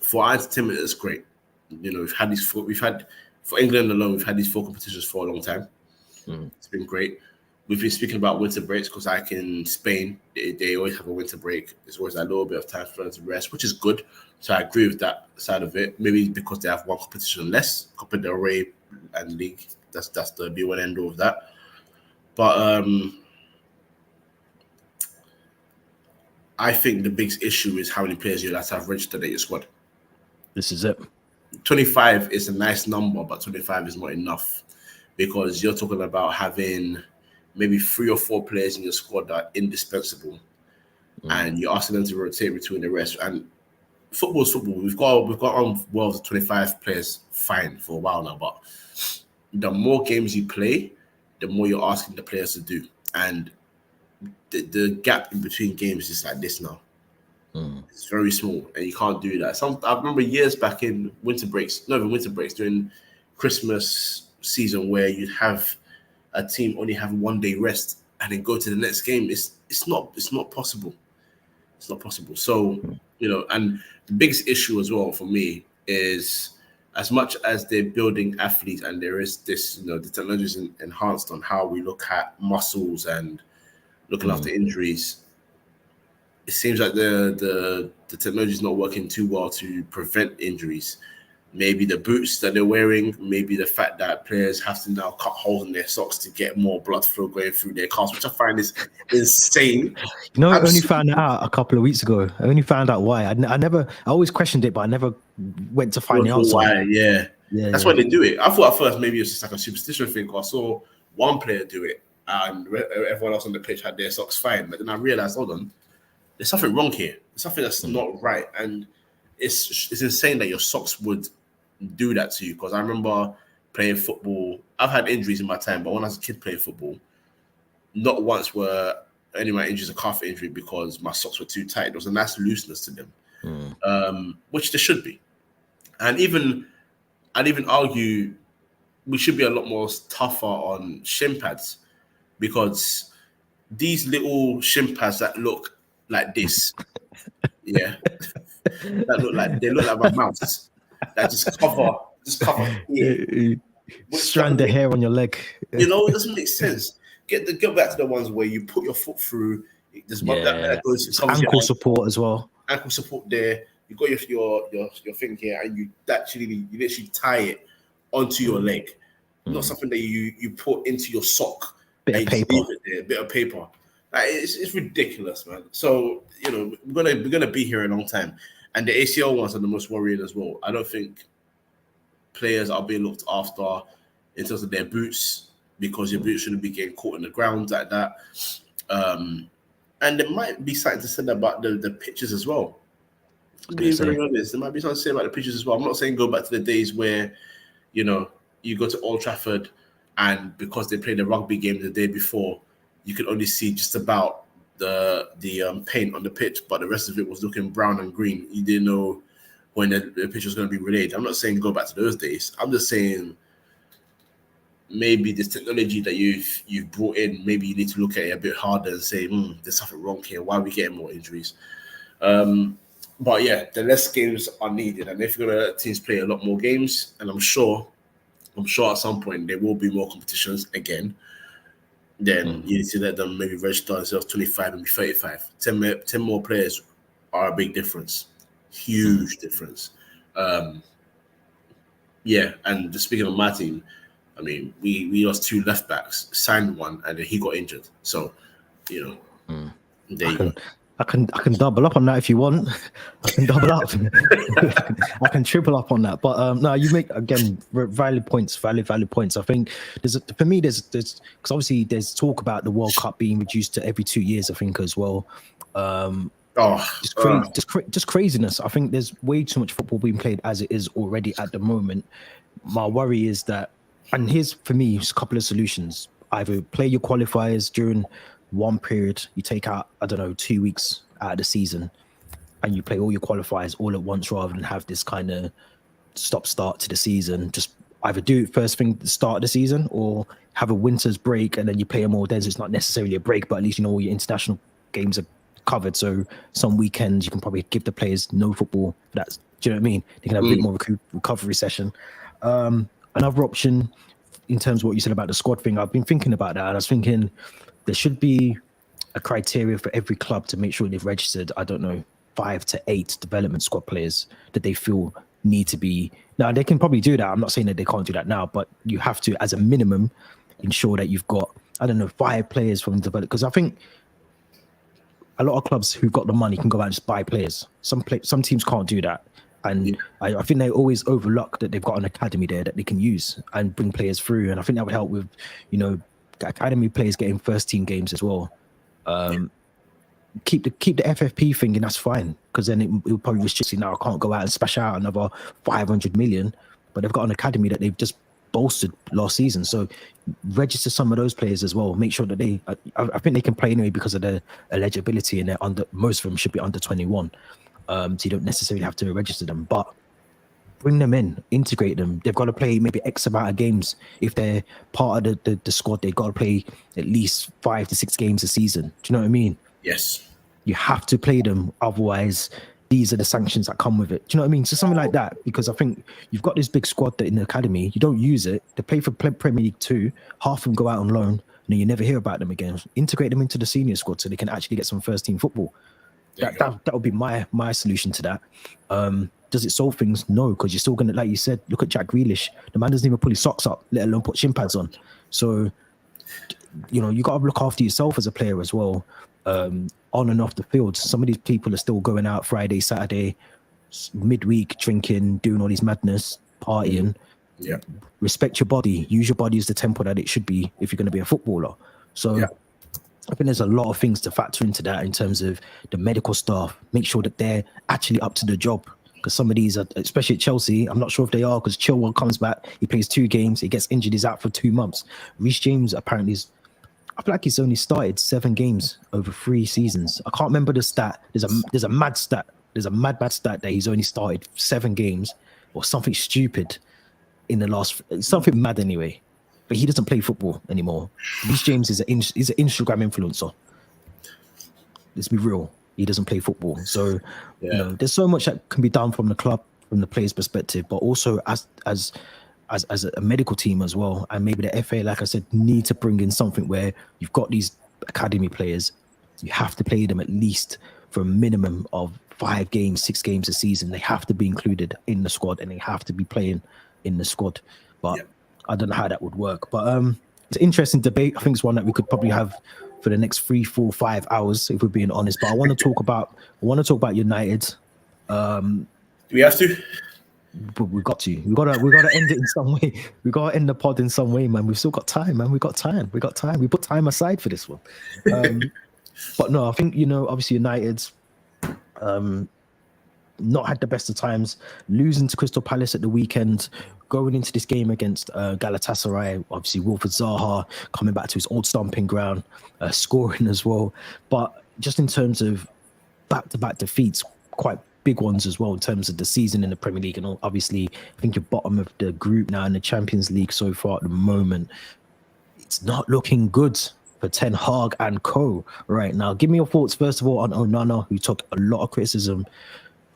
for our entertainment, it's great. We've had for England alone, we've had these 4 competitions for a long time. It's been great. We've been speaking about winter breaks because like in Spain, they always have a winter break. There's always a little bit of time for them to rest, which is good. So I agree with that side of it. Maybe because they have one competition less, Copa del Rey and League. That's the be one end all of that. But I think the biggest issue is how many players you're allowed to have registered at your squad. This is it. 25 is a nice number, but 25 is not enough because you're talking about having maybe 3 or 4 players in your squad that are indispensable, and you're asking them to rotate between the rest. And football's football. We've got on worlds of 25 players fine for a while now, but the more games you play, the more you're asking the players to do, and the gap in between games is like this now. It's very small, and you can't do that. I remember years back in during Christmas season, where you'd have a team only have 1 day rest and then go to the next game. It's not possible. It's not possible. So and the biggest issue as well for me is, as much as they're building athletes and there is this, the technology is enhanced on how we look at muscles and looking after injuries, it seems like the technology is not working too well to prevent injuries. Maybe the boots that they're wearing, maybe the fact that players have to now cut holes in their socks to get more blood flow going through their calves, which I find is insane. I only found that out a couple of weeks ago. I only found out why. I always questioned it, but I never went to find the answer. Why? Yeah, that's why they do it. I thought at first maybe it's just like a superstition thing. I saw one player do it, and everyone else on the pitch had their socks fine. But then I realized, hold on, there's something wrong here. There's something that's not right, and it's insane that your socks would do that to you. Because I remember playing football. I've had injuries in my time, but when I was a kid playing football, not once were any of my injuries a calf injury because my socks were too tight. There was a nice looseness to them, which there should be. And I'd even argue we should be a lot more tougher on shin pads, because these little shin pads that look like this, that look like my mouth, that just cover here. Strand the hair on your leg. It doesn't make sense. Get back to the ones where you put your foot through. There's one that goes ankle support as well. Ankle support there. You got your thing here, and you literally tie it onto your leg. Not something that you put into your sock. Bit of paper. Bit of paper. Like, it's ridiculous, man. So we're gonna be here a long time, and the ACL ones are the most worrying as well. I don't think players are being looked after in terms of their boots, because your boots shouldn't be getting caught in the ground like that. And there might be something to say about the pitches as well. Being very honest, there might be something to say about the pitches as well. I'm not saying go back to the days where, you go to Old Trafford, and because they played the rugby game the day before, you could only see just about the paint on the pitch, but the rest of it was looking brown and green. You didn't know when the pitch was going to be relayed. I'm not saying go back to those days. I'm just saying maybe this technology that you've brought in, maybe you need to look at it a bit harder and say, there's something wrong here. Why are we getting more injuries? But yeah, the less games are needed, and if you're gonna teams play a lot more games, and I'm sure at some point there will be more competitions again, then you need to let them maybe register themselves 25 and be 35. 10 more players are a big difference, huge difference. Yeah, and just speaking of my team, I mean, we lost 2 left backs, signed one, and then he got injured. So, you know, I can double up on that if you want. I can double up. I can triple up on that. But no, you make again valid points. I think there's because obviously there's talk about the World Cup being reduced to every 2 years. I think as well. Just craziness. I think there's way too much football being played as it is already at the moment. My worry is that, and here's for me a couple of solutions: either play your qualifiers during one period, you take out, I don't know, 2 weeks out of the season, and you play all your qualifiers all at once rather than have this kind of stop-start to the season. Just either do it first thing at the start of the season or have a winter's break and then you play them all then. So it's not necessarily a break, but at least you know all your international games are covered. So some weekends you can probably give the players no football. That's, do you know what I mean? They can have a bit more recovery session. Another option in terms of what you said about the squad thing, I've been thinking about that, and I was thinking there should be a criteria for every club to make sure they've registered, I don't know, 5 to 8 development squad players that they feel need to be. Now, they can probably do that. I'm not saying that they can't do that now, but you have to, as a minimum, ensure that you've got, I don't know, 5 players from development. Because I think a lot of clubs who've got the money can go out and just buy players. Some teams can't do that. And I think they always overlook that they've got an academy there that they can use and bring players through. And I think that would help with, you know, academy players getting first team games as well. Keep the FFP thing, and that's fine, because then it will probably restrict you. Now I can't go out and splash out another 500 million, but they've got an academy that they've just bolstered last season. So register some of those players as well. Make sure that they, I think they can play anyway because of their eligibility, and they're most of them should be under 21. So you don't necessarily have to register them, but bring them in, integrate them. They've got to play maybe X amount of games. If they're part of the squad, they've got to play at least 5 to 6 games a season. Do you know what I mean? Yes. You have to play them. Otherwise, these are the sanctions that come with it. Do you know what I mean? So something like that, because I think you've got this big squad that in the academy, you don't use it. They play for Premier League 2. Half of them go out on loan, and then you never hear about them again. Integrate them into the senior squad so they can actually get some first team football. That would be my solution to that. Does it solve things? No, because you're still going to, like you said, look at Jack Grealish. The man doesn't even pull his socks up, let alone put shin pads on. So, you know, you got to look after yourself as a player as well, on and off the field. Some of these people are still going out Friday, Saturday, midweek, drinking, doing all these madness, partying. Yeah. Respect your body. Use your body as the temple that it should be if you're going to be a footballer. So I think there's a lot of things to factor into that in terms of the medical staff. Make sure that they're actually up to the job. Because some of these, especially at Chelsea, I'm not sure if they are, because Chilwell comes back, he plays 2 games, he gets injured, he's out for 2 months. Reece James apparently I feel like he's only started 7 games over 3 seasons. I can't remember the stat. There's a mad stat. There's a mad stat that he's only started 7 games or something stupid in the last, something mad anyway. But he doesn't play football anymore. Reece James is an Instagram influencer. Let's be real. He doesn't play football. So, you know, there's so much that can be done from the club, from the player's perspective, but also as a medical team as well. And maybe the FA, like I said, need to bring in something where you've got these academy players. You have to play them at least for a minimum of 5 games, 6 games a season. They have to be included in the squad and they have to be playing in the squad. But I don't know how that would work. But it's an interesting debate. I think it's one that we could probably have for the next 3, 4, 5 hours, if we're being honest. But I want to talk about United. Do we have to? But we got to end it in some way. We got to end the pod in some way, man. We've still got time, man. We put time aside for this one. But no, I think, you know, obviously United's not had the best of times, losing to Crystal Palace at the weekend, going into this game against Galatasaray, obviously Wilfried Zaha coming back to his old stomping ground, scoring as well. But just in terms of back-to-back defeats, quite big ones as well in terms of the season in the Premier League, and obviously I think you're bottom of the group now in the Champions League so far at the moment. It's not looking good for Ten Hag and co right now. Give me your thoughts first of all on Onana, who took a lot of criticism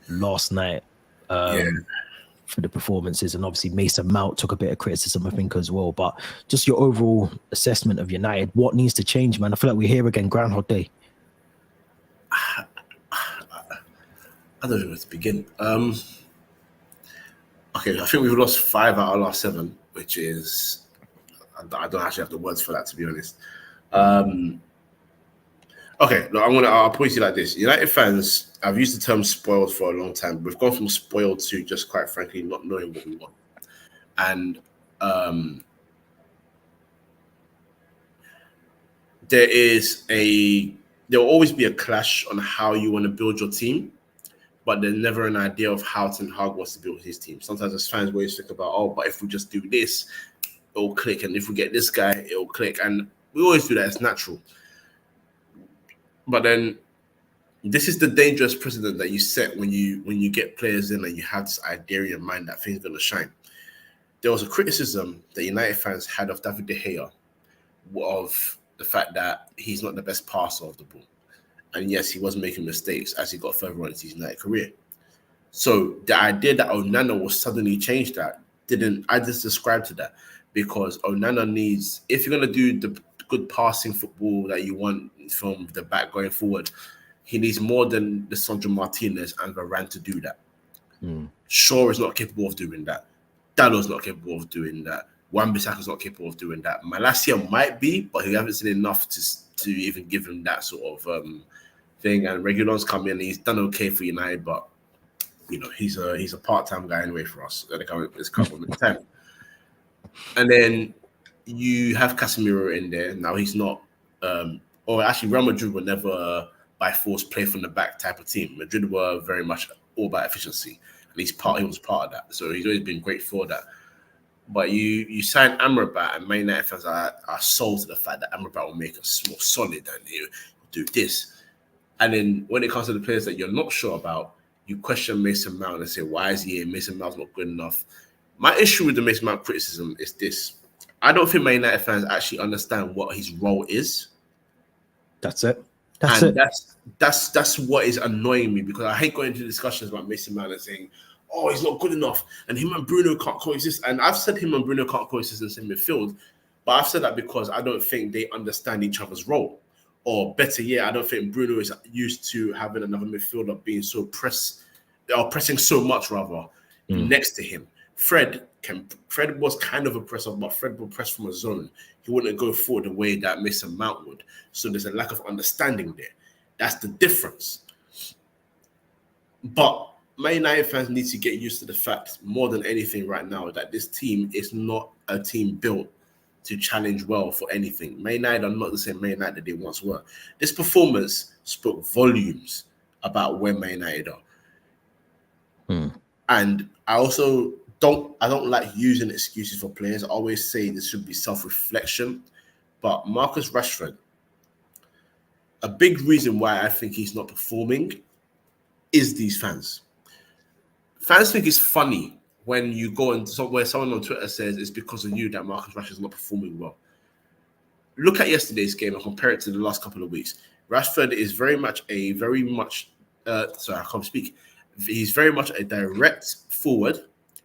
last night for the performances, and obviously Mason Mount took a bit of criticism, I think, as well. But just your overall assessment of United, what needs to change, man? I feel like we're here again, Groundhog Day. I don't know where to begin. Okay, I think we've lost 5 out of last 7, which is, I don't actually have the words for that, to be honest. Okay, look, I'll point you like this. United fans, I've used the term spoiled for a long time. We've gone from spoiled to just, quite frankly, not knowing what we want. And there will always be a clash on how you want to build your team, but there's never an idea of how Ten Hag wants to build his team. Sometimes as fans, we always think about, oh, but if we just do this, it'll click. And if we get this guy, it'll click. And we always do that. It's natural. But then this is the dangerous precedent that you set when you get players in and you have this idea in your mind that things are going to shine. There was a criticism that United fans had of David De Gea of the fact that he's not the best passer of the ball. And yes, he was making mistakes as he got further on into his United career. So the idea that Onana will suddenly change that, I just described to that, because Onana needs, if you're going to do the good passing football that you want from the back going forward, he needs more than the Sandro Martinez and Varane to do that. Shaw is not capable of doing that. Dallow's not capable of doing that. Wan-Bissaka's not capable of doing that. Malacia might be, but he haven't seen enough to even give him that sort of thing. And Reguilon's come in, he's done okay for United, but he's a part-time guy anyway for us. It's come with time. And then you have Casemiro in there. Now he's not, or actually Real Madrid were never by force play from the back type of team. Madrid were very much all about efficiency. At least he was part of that. So he's always been great for that. But you sign Amrabat, and Man United fans are sold to the fact that Amrabat will make us more solid and he'll do this. And then when it comes to the players that you're not sure about, you question Mason Mount and say, why is he here? Mason Mount's not good enough. My issue with the Mason Mount criticism is this. I don't think Man United fans actually understand what his role is. That's it. That's what is annoying me, because I hate going into discussions about Mason Mount and saying, oh, he's not good enough, and him and Bruno can't coexist. And I've said him and Bruno can't coexist in the same midfield, but I've said that because I don't think they understand each other's role. Or better yet, I don't think Bruno is used to having another midfielder being so pressing so much rather next to him. Fred was kind of a presser, but Fred would press from a zone. He wouldn't go forward the way that Mason Mount would. So there's a lack of understanding there. That's the difference. But Man United fans need to get used to the fact, more than anything right now, that this team is not a team built to challenge well for anything. Man United are not the same Man United that they once were. This performance spoke volumes about where Man United are. And I also don't like using excuses for players. I always say this should be self-reflection. But Marcus Rashford, a big reason why I think he's not performing is these fans. Fans think it's funny when you go and where someone on Twitter says it's because of you that Marcus Rashford is not performing well. Look at yesterday's game and compare it to the last couple of weeks. Rashford is He's very much a direct forward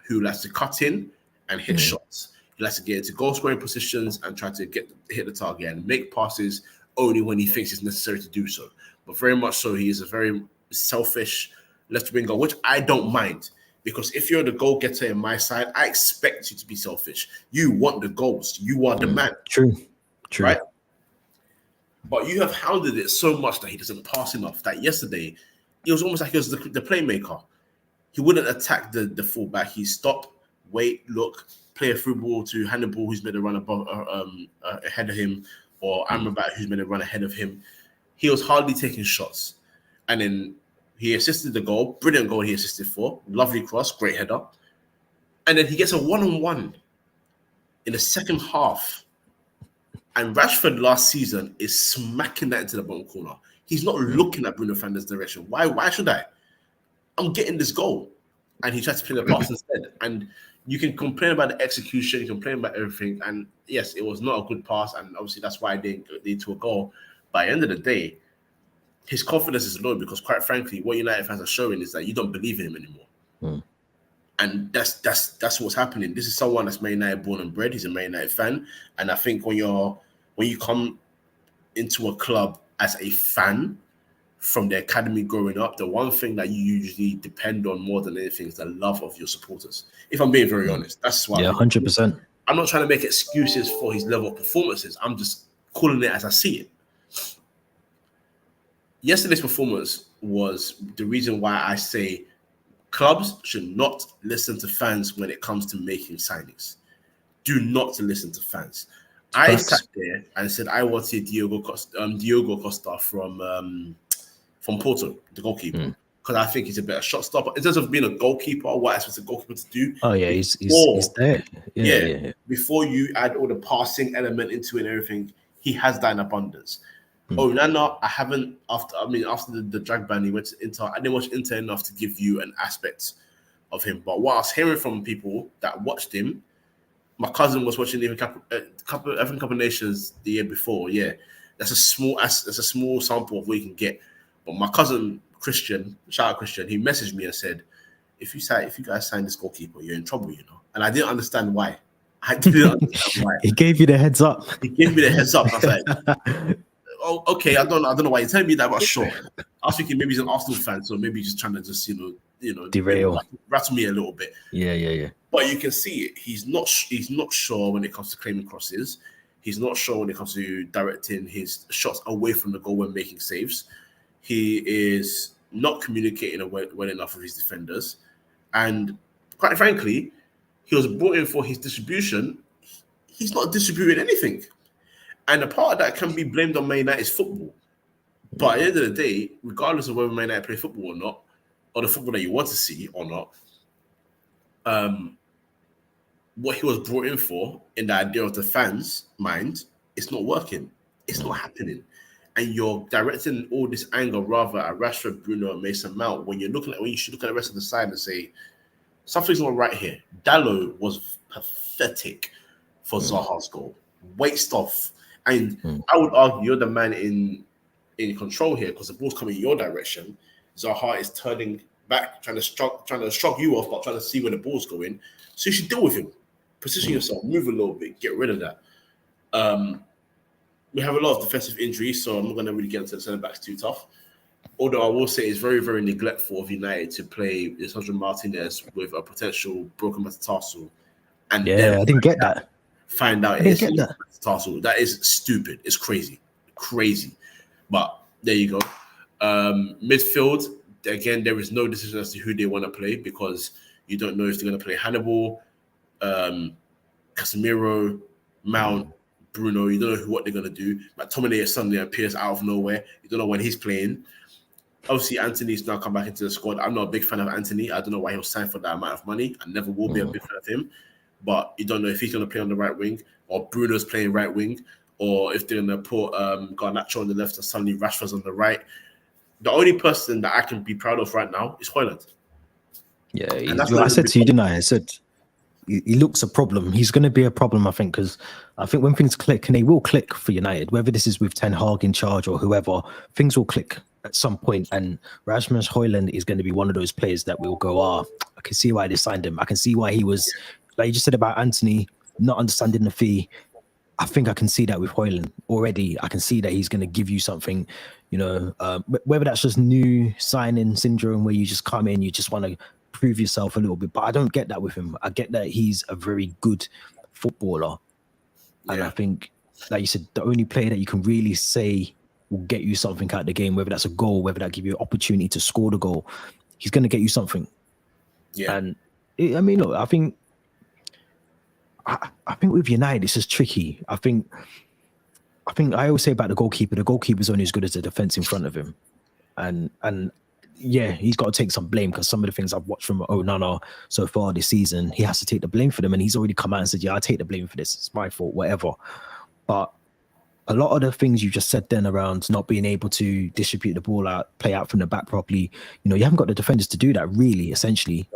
who likes to cut in and hit shots. He likes to get into goal scoring positions and try to hit the target and make passes only when he thinks it's necessary to do so. But very much so, he is a very selfish left winger, which I don't mind, because if you're the goal getter in my side, I expect you to be selfish. You want the goals. You are the man. True. Right? But you have hounded it so much that he doesn't pass enough that yesterday, it was almost like he was the playmaker. He wouldn't attack the fullback. He stopped, wait, look, play a through ball to Hannibal, who's made a run ahead of him, or Amrabat, who's made a run ahead of him. He was hardly taking shots. And then he assisted the goal. Brilliant goal he assisted for. Lovely cross, great header. And then he gets a one-on-one in the second half. And Rashford last season is smacking that into the bottom corner. He's not looking at Bruno Fernandes' direction. Why should I? I'm getting this goal. And he tried to play the pass instead. And you can complain about the execution, you can complain about everything. And yes, it was not a good pass. And obviously that's why they didn't lead to a goal. By the end of the day, his confidence is low because, quite frankly, what United fans are showing is that you don't believe in him anymore. And that's what's happening. This is someone that's Man United born and bred. He's a Man United fan. And I think when you come into a club as a fan from the academy growing up, the one thing that you usually depend on more than anything is the love of your supporters. If I'm being very honest, that's why. 100%. I'm not trying to make excuses for his level of performances. I'm just calling it as I see it. Yesterday's performance was the reason why I say clubs should not listen to fans when it comes to making signings. Do not listen to fans. I sat there and said I wanted Diogo Costa from Porto, the goalkeeper, because I think he's a better shot stopper. In terms of being a goalkeeper, what I expect a goalkeeper to do. Oh yeah, he's there. Yeah. Before you add all the passing element into it and everything, he has that in abundance. Onana, after the drag ban, he went to Inter. I didn't watch Inter enough to give you an aspect of him. But what I was hearing from people that watched him, my cousin was watching even couple of nations the year before. Yeah, that's a small sample of what you can get. But my cousin Christian, shout out Christian, he messaged me and said, if you guys sign this goalkeeper, you're in trouble, you know. And I didn't understand why. He gave you the heads up. He gave me the heads up. I was like, oh, okay, I don't know why you're telling me that, but sure. I was thinking maybe he's an Arsenal fan, so maybe he's just trying to just derail, rattle me a little bit. Yeah. But you can see it. He's not sure when it comes to claiming crosses. He's not sure when it comes to directing his shots away from the goal when making saves. He is not communicating well enough with his defenders. And quite frankly, he was brought in for his distribution. He's not distributing anything. And a part of that can be blamed on Man United's football. But at the end of the day, regardless of whether Man United play football or not, or the football that you want to see or not, what he was brought in for, in the idea of the fans' mind, it's not working. It's not happening. And you're directing all this anger rather at Rashford, Bruno, and Mason Mount when you should look at the rest of the side and say, something's not right here. Dalot was pathetic for Zaha's goal. Waste off. And I would argue you're the man in control here because the ball's coming your direction. Zaha is turning back, trying to shrug you off, but trying to see where the ball's going. So you should deal with him. Position yourself, move a little bit, get rid of that. We have a lot of defensive injuries, so I'm not going to really get into the centre backs too tough. Although I will say it's very, very neglectful of United to play Lisandro Martinez with a potential broken metatarsal. And I didn't get that. Find out it's metatarsal. That is stupid. It's crazy. But there you go. Midfield, again, there is no decision as to who they want to play because you don't know if they're going to play Hannibal, Casemiro, Mount, Bruno. You don't know what they're going to do. McTominay suddenly appears out of nowhere. You don't know when he's playing. Obviously, Anthony's now come back into the squad. I'm not a big fan of Anthony. I don't know why he was signed for that amount of money. I never will be a big fan of him. But you don't know if he's going to play on the right wing or Bruno's playing right wing or if they're going to put Garnacho on the left and suddenly Rashford's on the right. The only person that I can be proud of right now is Højlund. Yeah, I said to you, didn't I? I said he looks a problem. He's going to be a problem, I think, because I think when things click, and they will click for United, whether this is with Ten Hag in charge or whoever, things will click at some point. And Rasmus Højlund is going to be one of those players that will go, I can see why they signed him. I can see why he was, like you just said about Anthony, not understanding the fee. I think I can see that with Højlund already. I can see that he's going to give you something, whether that's just new signing syndrome where you just come in, you just want to prove yourself a little bit. But I don't get that with him. I get that he's a very good footballer. Yeah. And I think, like you said, the only player that you can really say will get you something out of the game, whether that's a goal, whether that give you an opportunity to score the goal, he's going to get you something. Yeah. And look, I think with United, it's just tricky. I think I always say about the goalkeeper's only as good as the defense in front of him. And yeah, he's got to take some blame because some of the things I've watched from Onana so far this season, he has to take the blame for them. And he's already come out and said, yeah, I take the blame for this. It's my fault, whatever. But a lot of the things you just said then around not being able to distribute the ball out, play out from the back properly, you haven't got the defenders to do that really, essentially,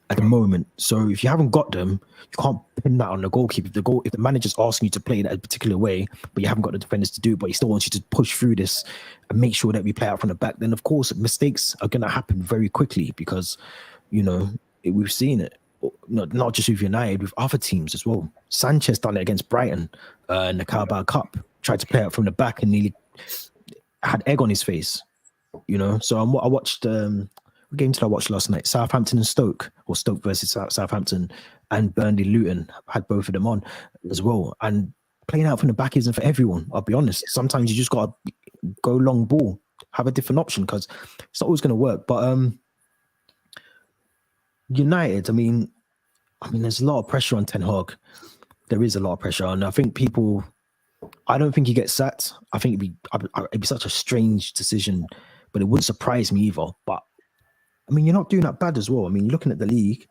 at the moment. So if you haven't got them, you can't pin that on the goalkeeper. If the manager's asking you to play that a particular way, but you haven't got the defenders to do it, but he still wants you to push through this and make sure that we play out from the back, then of course mistakes are going to happen very quickly because, we've seen it. Not just with United, with other teams as well. Sanchez done it against Brighton in the Carabao Cup. Tried to play out from the back and nearly had egg on his face. So I watched. What game did I watch last night? Southampton and Stoke, or Stoke versus Southampton, and Burnley Luton. Had both of them on as well. And playing out from the back isn't for everyone. I'll be honest. Sometimes you just got to go long ball, have a different option because it's not always going to work. But United, I mean, there's a lot of pressure on Ten Hag. There is a lot of pressure, and I think I don't think he gets sacked. I think it'd be such a strange decision, but it wouldn't surprise me either. But I mean, you're not doing that bad as well. I mean, you're looking at the league.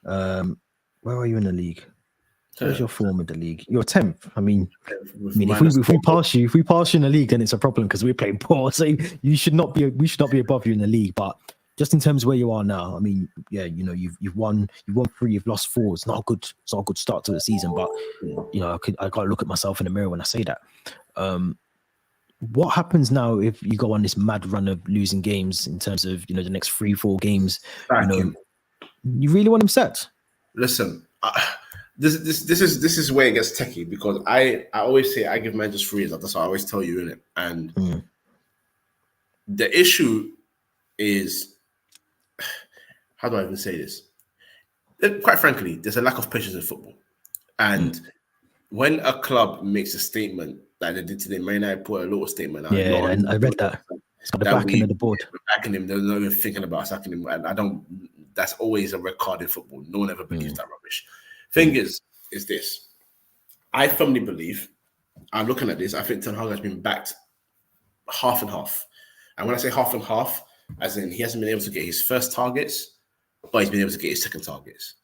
Where are you in the league? Where's your form in the league? You're 10th. I mean, if we pass you in the league, then it's a problem because we're playing poor. So we should not be above you in the league. But just in terms of where you are now, I mean, yeah, you've won 3, you've lost 4. It's not a good start to the season. But I gotta look at myself in the mirror when I say that. What happens now if you go on this mad run of losing games in terms of the next 3-4 games? You really want him set? Listen, this is where it gets techie because I always say I give man just 3 years. That's what I always tell you, innit? And the issue is, how do I even say this? Quite frankly, there's a lack of patience in football, and when a club makes a statement like they did today, Man United put a little statement out. Yeah, and I read that. It's got the backing of the board. Backing him, they're not even thinking about sacking him. And I don't. That's always a red card in football. No one ever believes that rubbish. Thing is this. I firmly believe. I'm looking at this. I think Ten Hag has been backed half and half. And when I say half and half, as in he hasn't been able to get his first targets, but he's been able to get his second targets.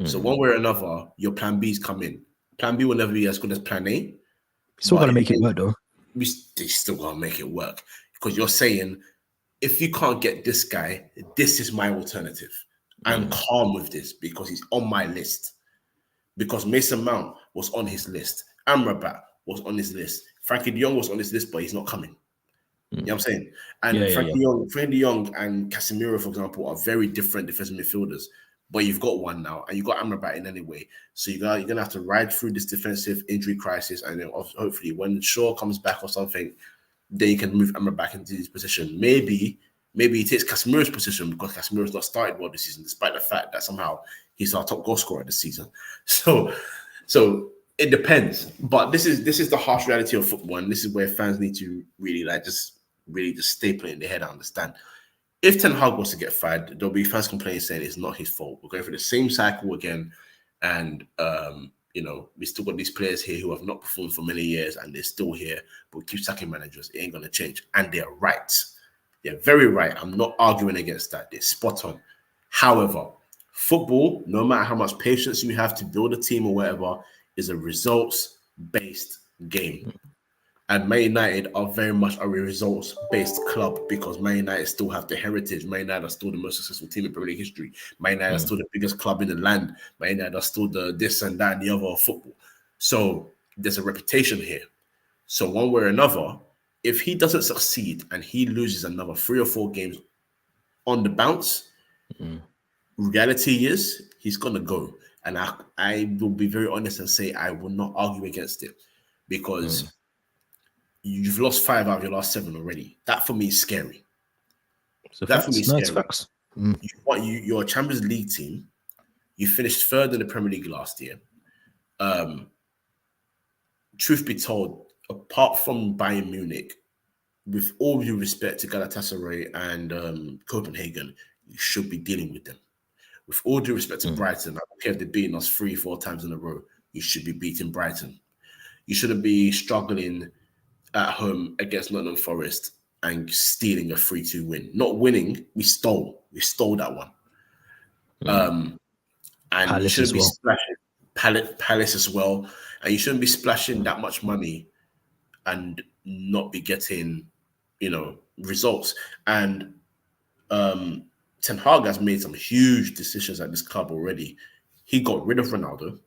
So one way or another, your plan B's come in. Plan B will never be as good as plan A. Still got to make it work, though. They still got to make it work because you're saying, if you can't get this guy, this is my alternative. I'm calm with this because he's on my list. Because Mason Mount was on his list. Amrabat was on his list. Frankie de Jong was on his list, but he's not coming. You know what I'm saying? And Frankie de Jong and Casemiro, for example, are very different defensive midfielders. But you've got one now, and you've got Amrabat in anyway. So you're going to have to ride through this defensive injury crisis, and then hopefully when Shaw comes back or something, then you can move Amrabat into his position. Maybe he takes Casemiro's position because Casemiro's not started well this season, despite the fact that somehow he's our top goal scorer this season. So it depends. But this is the harsh reality of football, and this is where fans need to really just staple it in their head and understand. If Ten Hag was to get fired, there'll be fans complaining saying it's not his fault. We're going through the same cycle again, and we still got these players here who have not performed for many years, and they're still here. But we keep sacking managers. It ain't going to change, and they're right. They're very right. I'm not arguing against that. They're spot on. However, football, no matter how much patience you have to build a team or whatever, is a results-based game. And Man United are very much a results-based club because Man United still have the heritage. Man United are still the most successful team in Premier League history. Man United are still the biggest club in the land. Man United are still the this and that and the other of football. So there's a reputation here. So one way or another, if he doesn't succeed and he loses another 3 or 4 games on the bounce, reality is he's going to go. And I will be very honest and say I will not argue against it because you've lost 5 out of your last 7 already. That for me is scary. So that for me is scary. Facts. You're a Champions League team. You finished 3rd in the Premier League last year. Truth be told, apart from Bayern Munich, with all due respect to Galatasaray and Copenhagen, you should be dealing with them. With all due respect to Brighton, I don't care if they're beating us 3-4 times in a row, you should be beating Brighton. You shouldn't be struggling at home against Nottingham Forest and stealing a 3-2 win. Not winning, we stole. We stole that one. And Palace you shouldn't be well. splashing Palace as well. And you shouldn't be splashing that much money and not be getting, results. And Ten Hag has made some huge decisions at this club already. He got rid of Ronaldo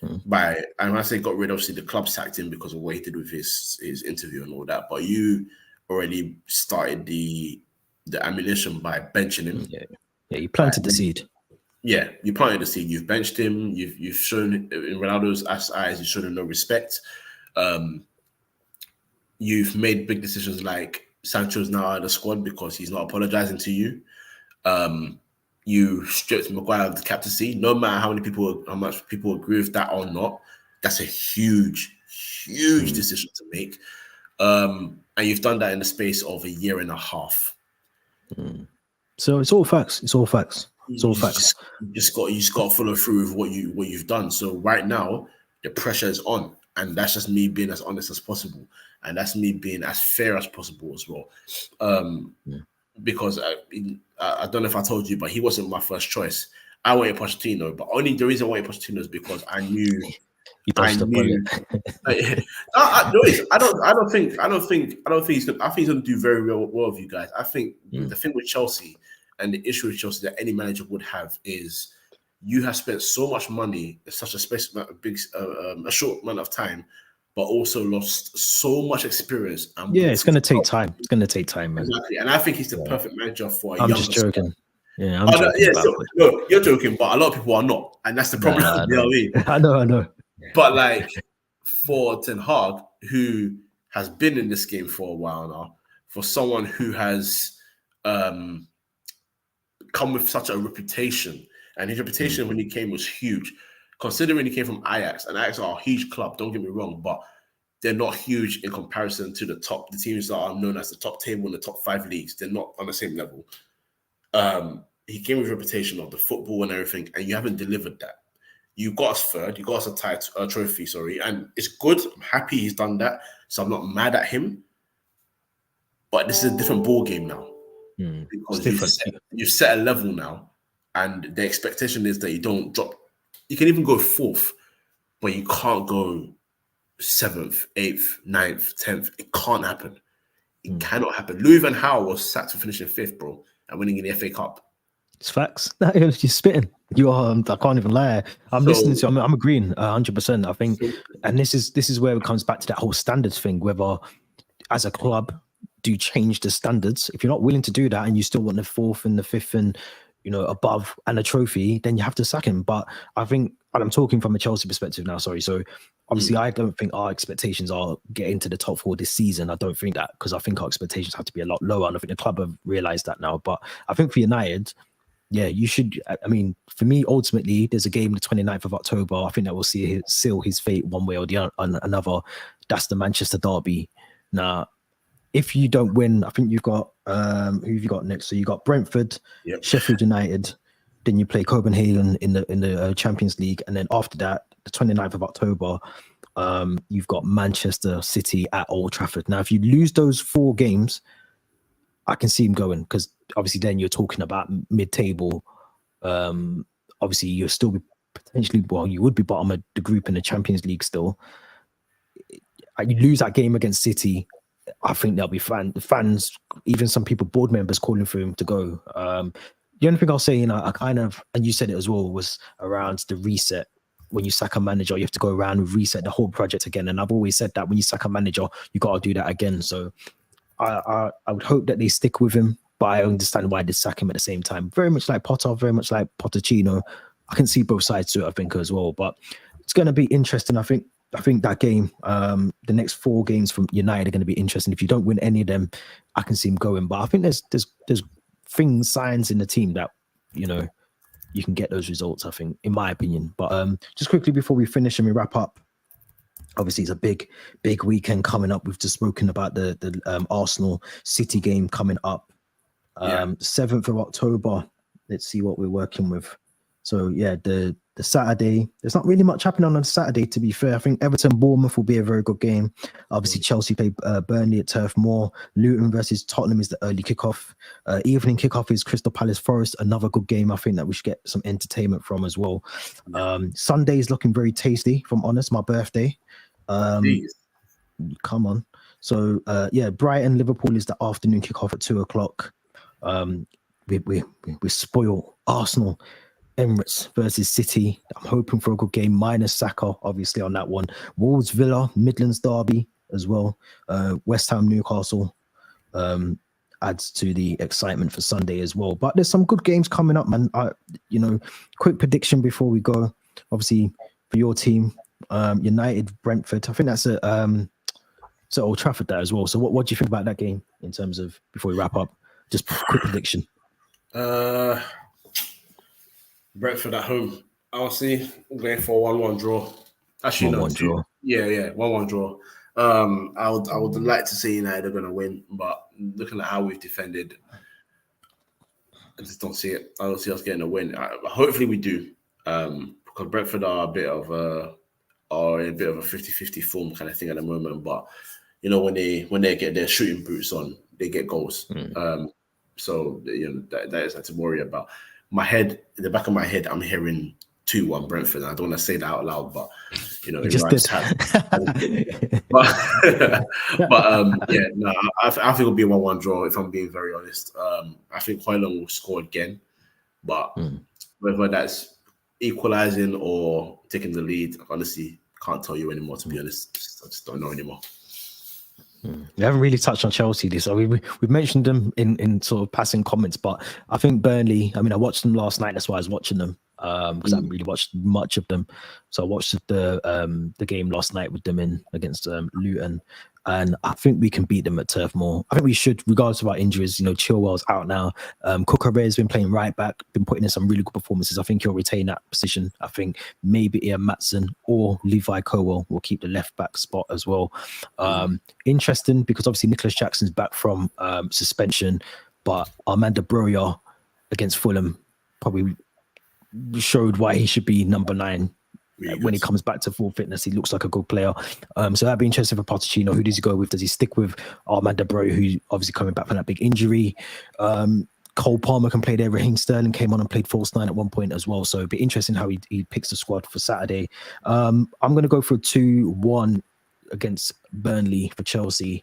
and when I say got rid, obviously the club sacked him because of what he did with his interview and all that. But you already started the ammunition by benching him. Yeah, you planted the seed. Yeah, you planted the seed. You've benched him. You've shown in Ronaldo's eyes, you've shown him no respect. You've made big decisions like Sancho's now out of the squad because he's not apologizing to you. You stripped Maguire of the captaincy. No matter how much people agree with that or not, that's a huge decision to make. And you've done that in the space of a year and a half. So it's all facts. You just got to follow through with what you've done. So right now the pressure is on, and that's just me being as honest as possible, and that's me being as fair as possible as well. Because I don't know if I told you, but he wasn't my first choice. I wanted Pochettino, but only the reason I wanted Pochettino is because I knew. I don't think he's going to do very well with you guys. I think the thing with Chelsea and the issue with Chelsea that any manager would have is you have spent so much money in such a short amount of time, but also lost so much experience. It's going to take time. It's going to take time, man. Exactly, and I think he's the perfect manager for. I'm just joking. Yeah, I'm joking. No, you're joking, but a lot of people are not, and that's the problem. You know what I mean? I know. But like for Ten Hag, who has been in this game for a while now, for someone who has come with such a reputation, and his reputation when he came was huge, considering he came from Ajax, and Ajax are a huge club, don't get me wrong, but they're not huge in comparison to the teams that are known as the top table in the top 5 leagues. They're not on the same level. He came with a reputation of the football and everything, and you haven't delivered that. You got us third, you got us a trophy, and it's good. I'm happy he's done that, so I'm not mad at him. But this is a different ball game now, because you've set a level now, and the expectation is that you don't drop. You can even go 4th, but you can't go 7th, 8th, 9th, 10th. It can't happen. It cannot happen. Louis van Gaal was sacked for finishing 5th, bro, and winning in the FA Cup. It's facts. You're spitting. You are. I can't even lie. I'm listening to. I'm agreeing 100%. I think, and this is where it comes back to that whole standards thing. Whether, as a club, do you change the standards? If you're not willing to do that, and you still want the 4th and the 5th and above and a trophy, then you have to sack him. But I think, and I'm talking from a Chelsea perspective now. Sorry. So obviously, I don't think our expectations are getting to the top 4 this season. I don't think that, because I think our expectations have to be a lot lower, and I think the club have realised that now. But I think for United, yeah, you should. I mean, for me, ultimately, there's a game the 29th of October. I think that will seal his fate one way or the another. That's the Manchester derby. Now, if you don't win, I think you've got who have you got next? So you got Brentford, Sheffield United. Then you play Copenhagen in the Champions League, and then after that, the 29th of October, you've got Manchester City at Old Trafford. Now, if you lose those 4 games, I can see him going, because obviously then you're talking about mid-table. Obviously, you'll still be potentially, you would be bottom of the group in the Champions League still. You lose that game against City, I think there'll be fans, even some people, board members calling for him to go. The only thing I'll say, I kind of, and you said it as well, was around the reset. When you sack a manager, you have to go around and reset the whole project again. And I've always said that when you sack a manager, you got to do that again. So I would hope that they stick with him, but I understand why they sack him at the same time. Very much like Potter, very much like Pochettino. I can see both sides to it, I think, as well. But it's going to be interesting. I think that game, the next 4 games from United are going to be interesting. If you don't win any of them, I can see him going. But I think there's signs in the team that, you can get those results, I think, in my opinion. But just quickly before we finish and we wrap up, obviously it's a big weekend coming up. We've just spoken about the Arsenal City game coming up. 7th of October. Let's see what we're working with. So yeah, the Saturday, there's not really much happening on the Saturday, to be fair. I think Everton Bournemouth will be a very good game. Obviously Chelsea play Burnley at Turf Moor. Luton versus Tottenham is the early kickoff. Evening kickoff is Crystal Palace Forest, another good game. I think that we should get some entertainment from as well. Sunday is looking very tasty, if I'm honest, my birthday. Come on. So Brighton Liverpool is the afternoon kickoff at 2:00. We spoil Arsenal. Emirates versus City. I'm hoping for a good game, minus Saka, obviously, on that one. Wolves Villa, Midlands Derby as well. West Ham Newcastle adds to the excitement for Sunday as well. But there's some good games coming up, man. Quick prediction before we go. Obviously, for your team, United Brentford. I think that's at Old Trafford there as well. So what do you think about that game in terms of, before we wrap up, just quick prediction? Brentford at home. I'll see. I'm going for 1-1 draw. Actually, 1-1 draw. Yeah, 1-1 draw. I would like to say United are going to win, but looking at how we've defended, I just don't see it. I don't see us getting a win. Hopefully we do, because Brentford are a bit of a 50-50 form kind of thing at the moment. But when they get their shooting boots on, they get goals. So that is not to worry about. In the back of my head, I'm hearing 2-1 Brentford. I don't want to say that out loud, but it just rhymes. I think it'll be a 1-1 draw, if I'm being very honest. I think Højlund will score again, but whether that's equalizing or taking the lead, I honestly can't tell you anymore, to be honest. I just don't know anymore. We haven't really touched on Chelsea this. We've mentioned them in sort of passing comments, but I think Burnley, I watched them last night. That's why I was watching them, because I haven't really watched much of them. So I watched the game last night with them against Luton, and I think we can beat them at Turf Moor. I think we should, regardless of our injuries. Chilwell's out now. Cucurella's been playing right back, been putting in some really good performances. I think he'll retain that position. I think maybe Ian Maatsen or Levi Colwill will keep the left back spot as well. Interesting, because obviously Nicholas Jackson's back from suspension, but Armando Broja against Fulham probably showed why he should be number 9. When he comes back to full fitness, he looks like a good player. So that'd be interesting for Pochettino. Who does he go with? Does he stick with Armando Broja, who's obviously coming back from that big injury? Cole Palmer can play there. Raheem Sterling came on and played false 9 at one point as well. So it'd be interesting how he picks the squad for Saturday. I'm going to go for a 2-1 against Burnley for Chelsea.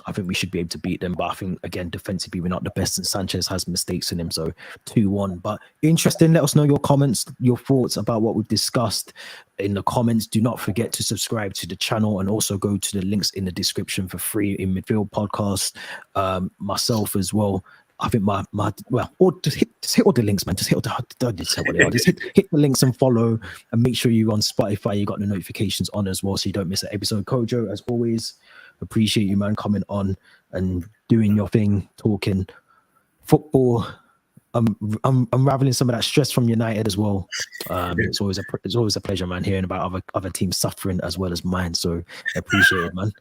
I think we should be able to beat them, but I think, again, defensively we're not the best, and Sanchez has mistakes in him, so 2-1. But interesting. Let us know your comments, your thoughts about what we've discussed in the comments. Do not forget to subscribe to the channel, and also go to the links in the description for free in Midfield Podcast. Myself as well. I think or just hit all the links, man. Just hit hit the links and follow, and make sure you're on Spotify. You got the notifications on as well, so you don't miss an episode. Kojo, as always, appreciate you, man, coming on and doing your thing, talking football. I'm unraveling some of that stress from United as well. It's always a pleasure, man, hearing about other teams suffering as well as mine. So I appreciate it, man.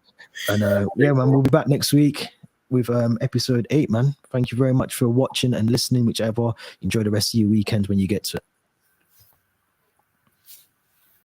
And man, we'll be back next week with episode 8, man. Thank you very much for watching and listening, whichever. Enjoy the rest of your weekend when you get to it.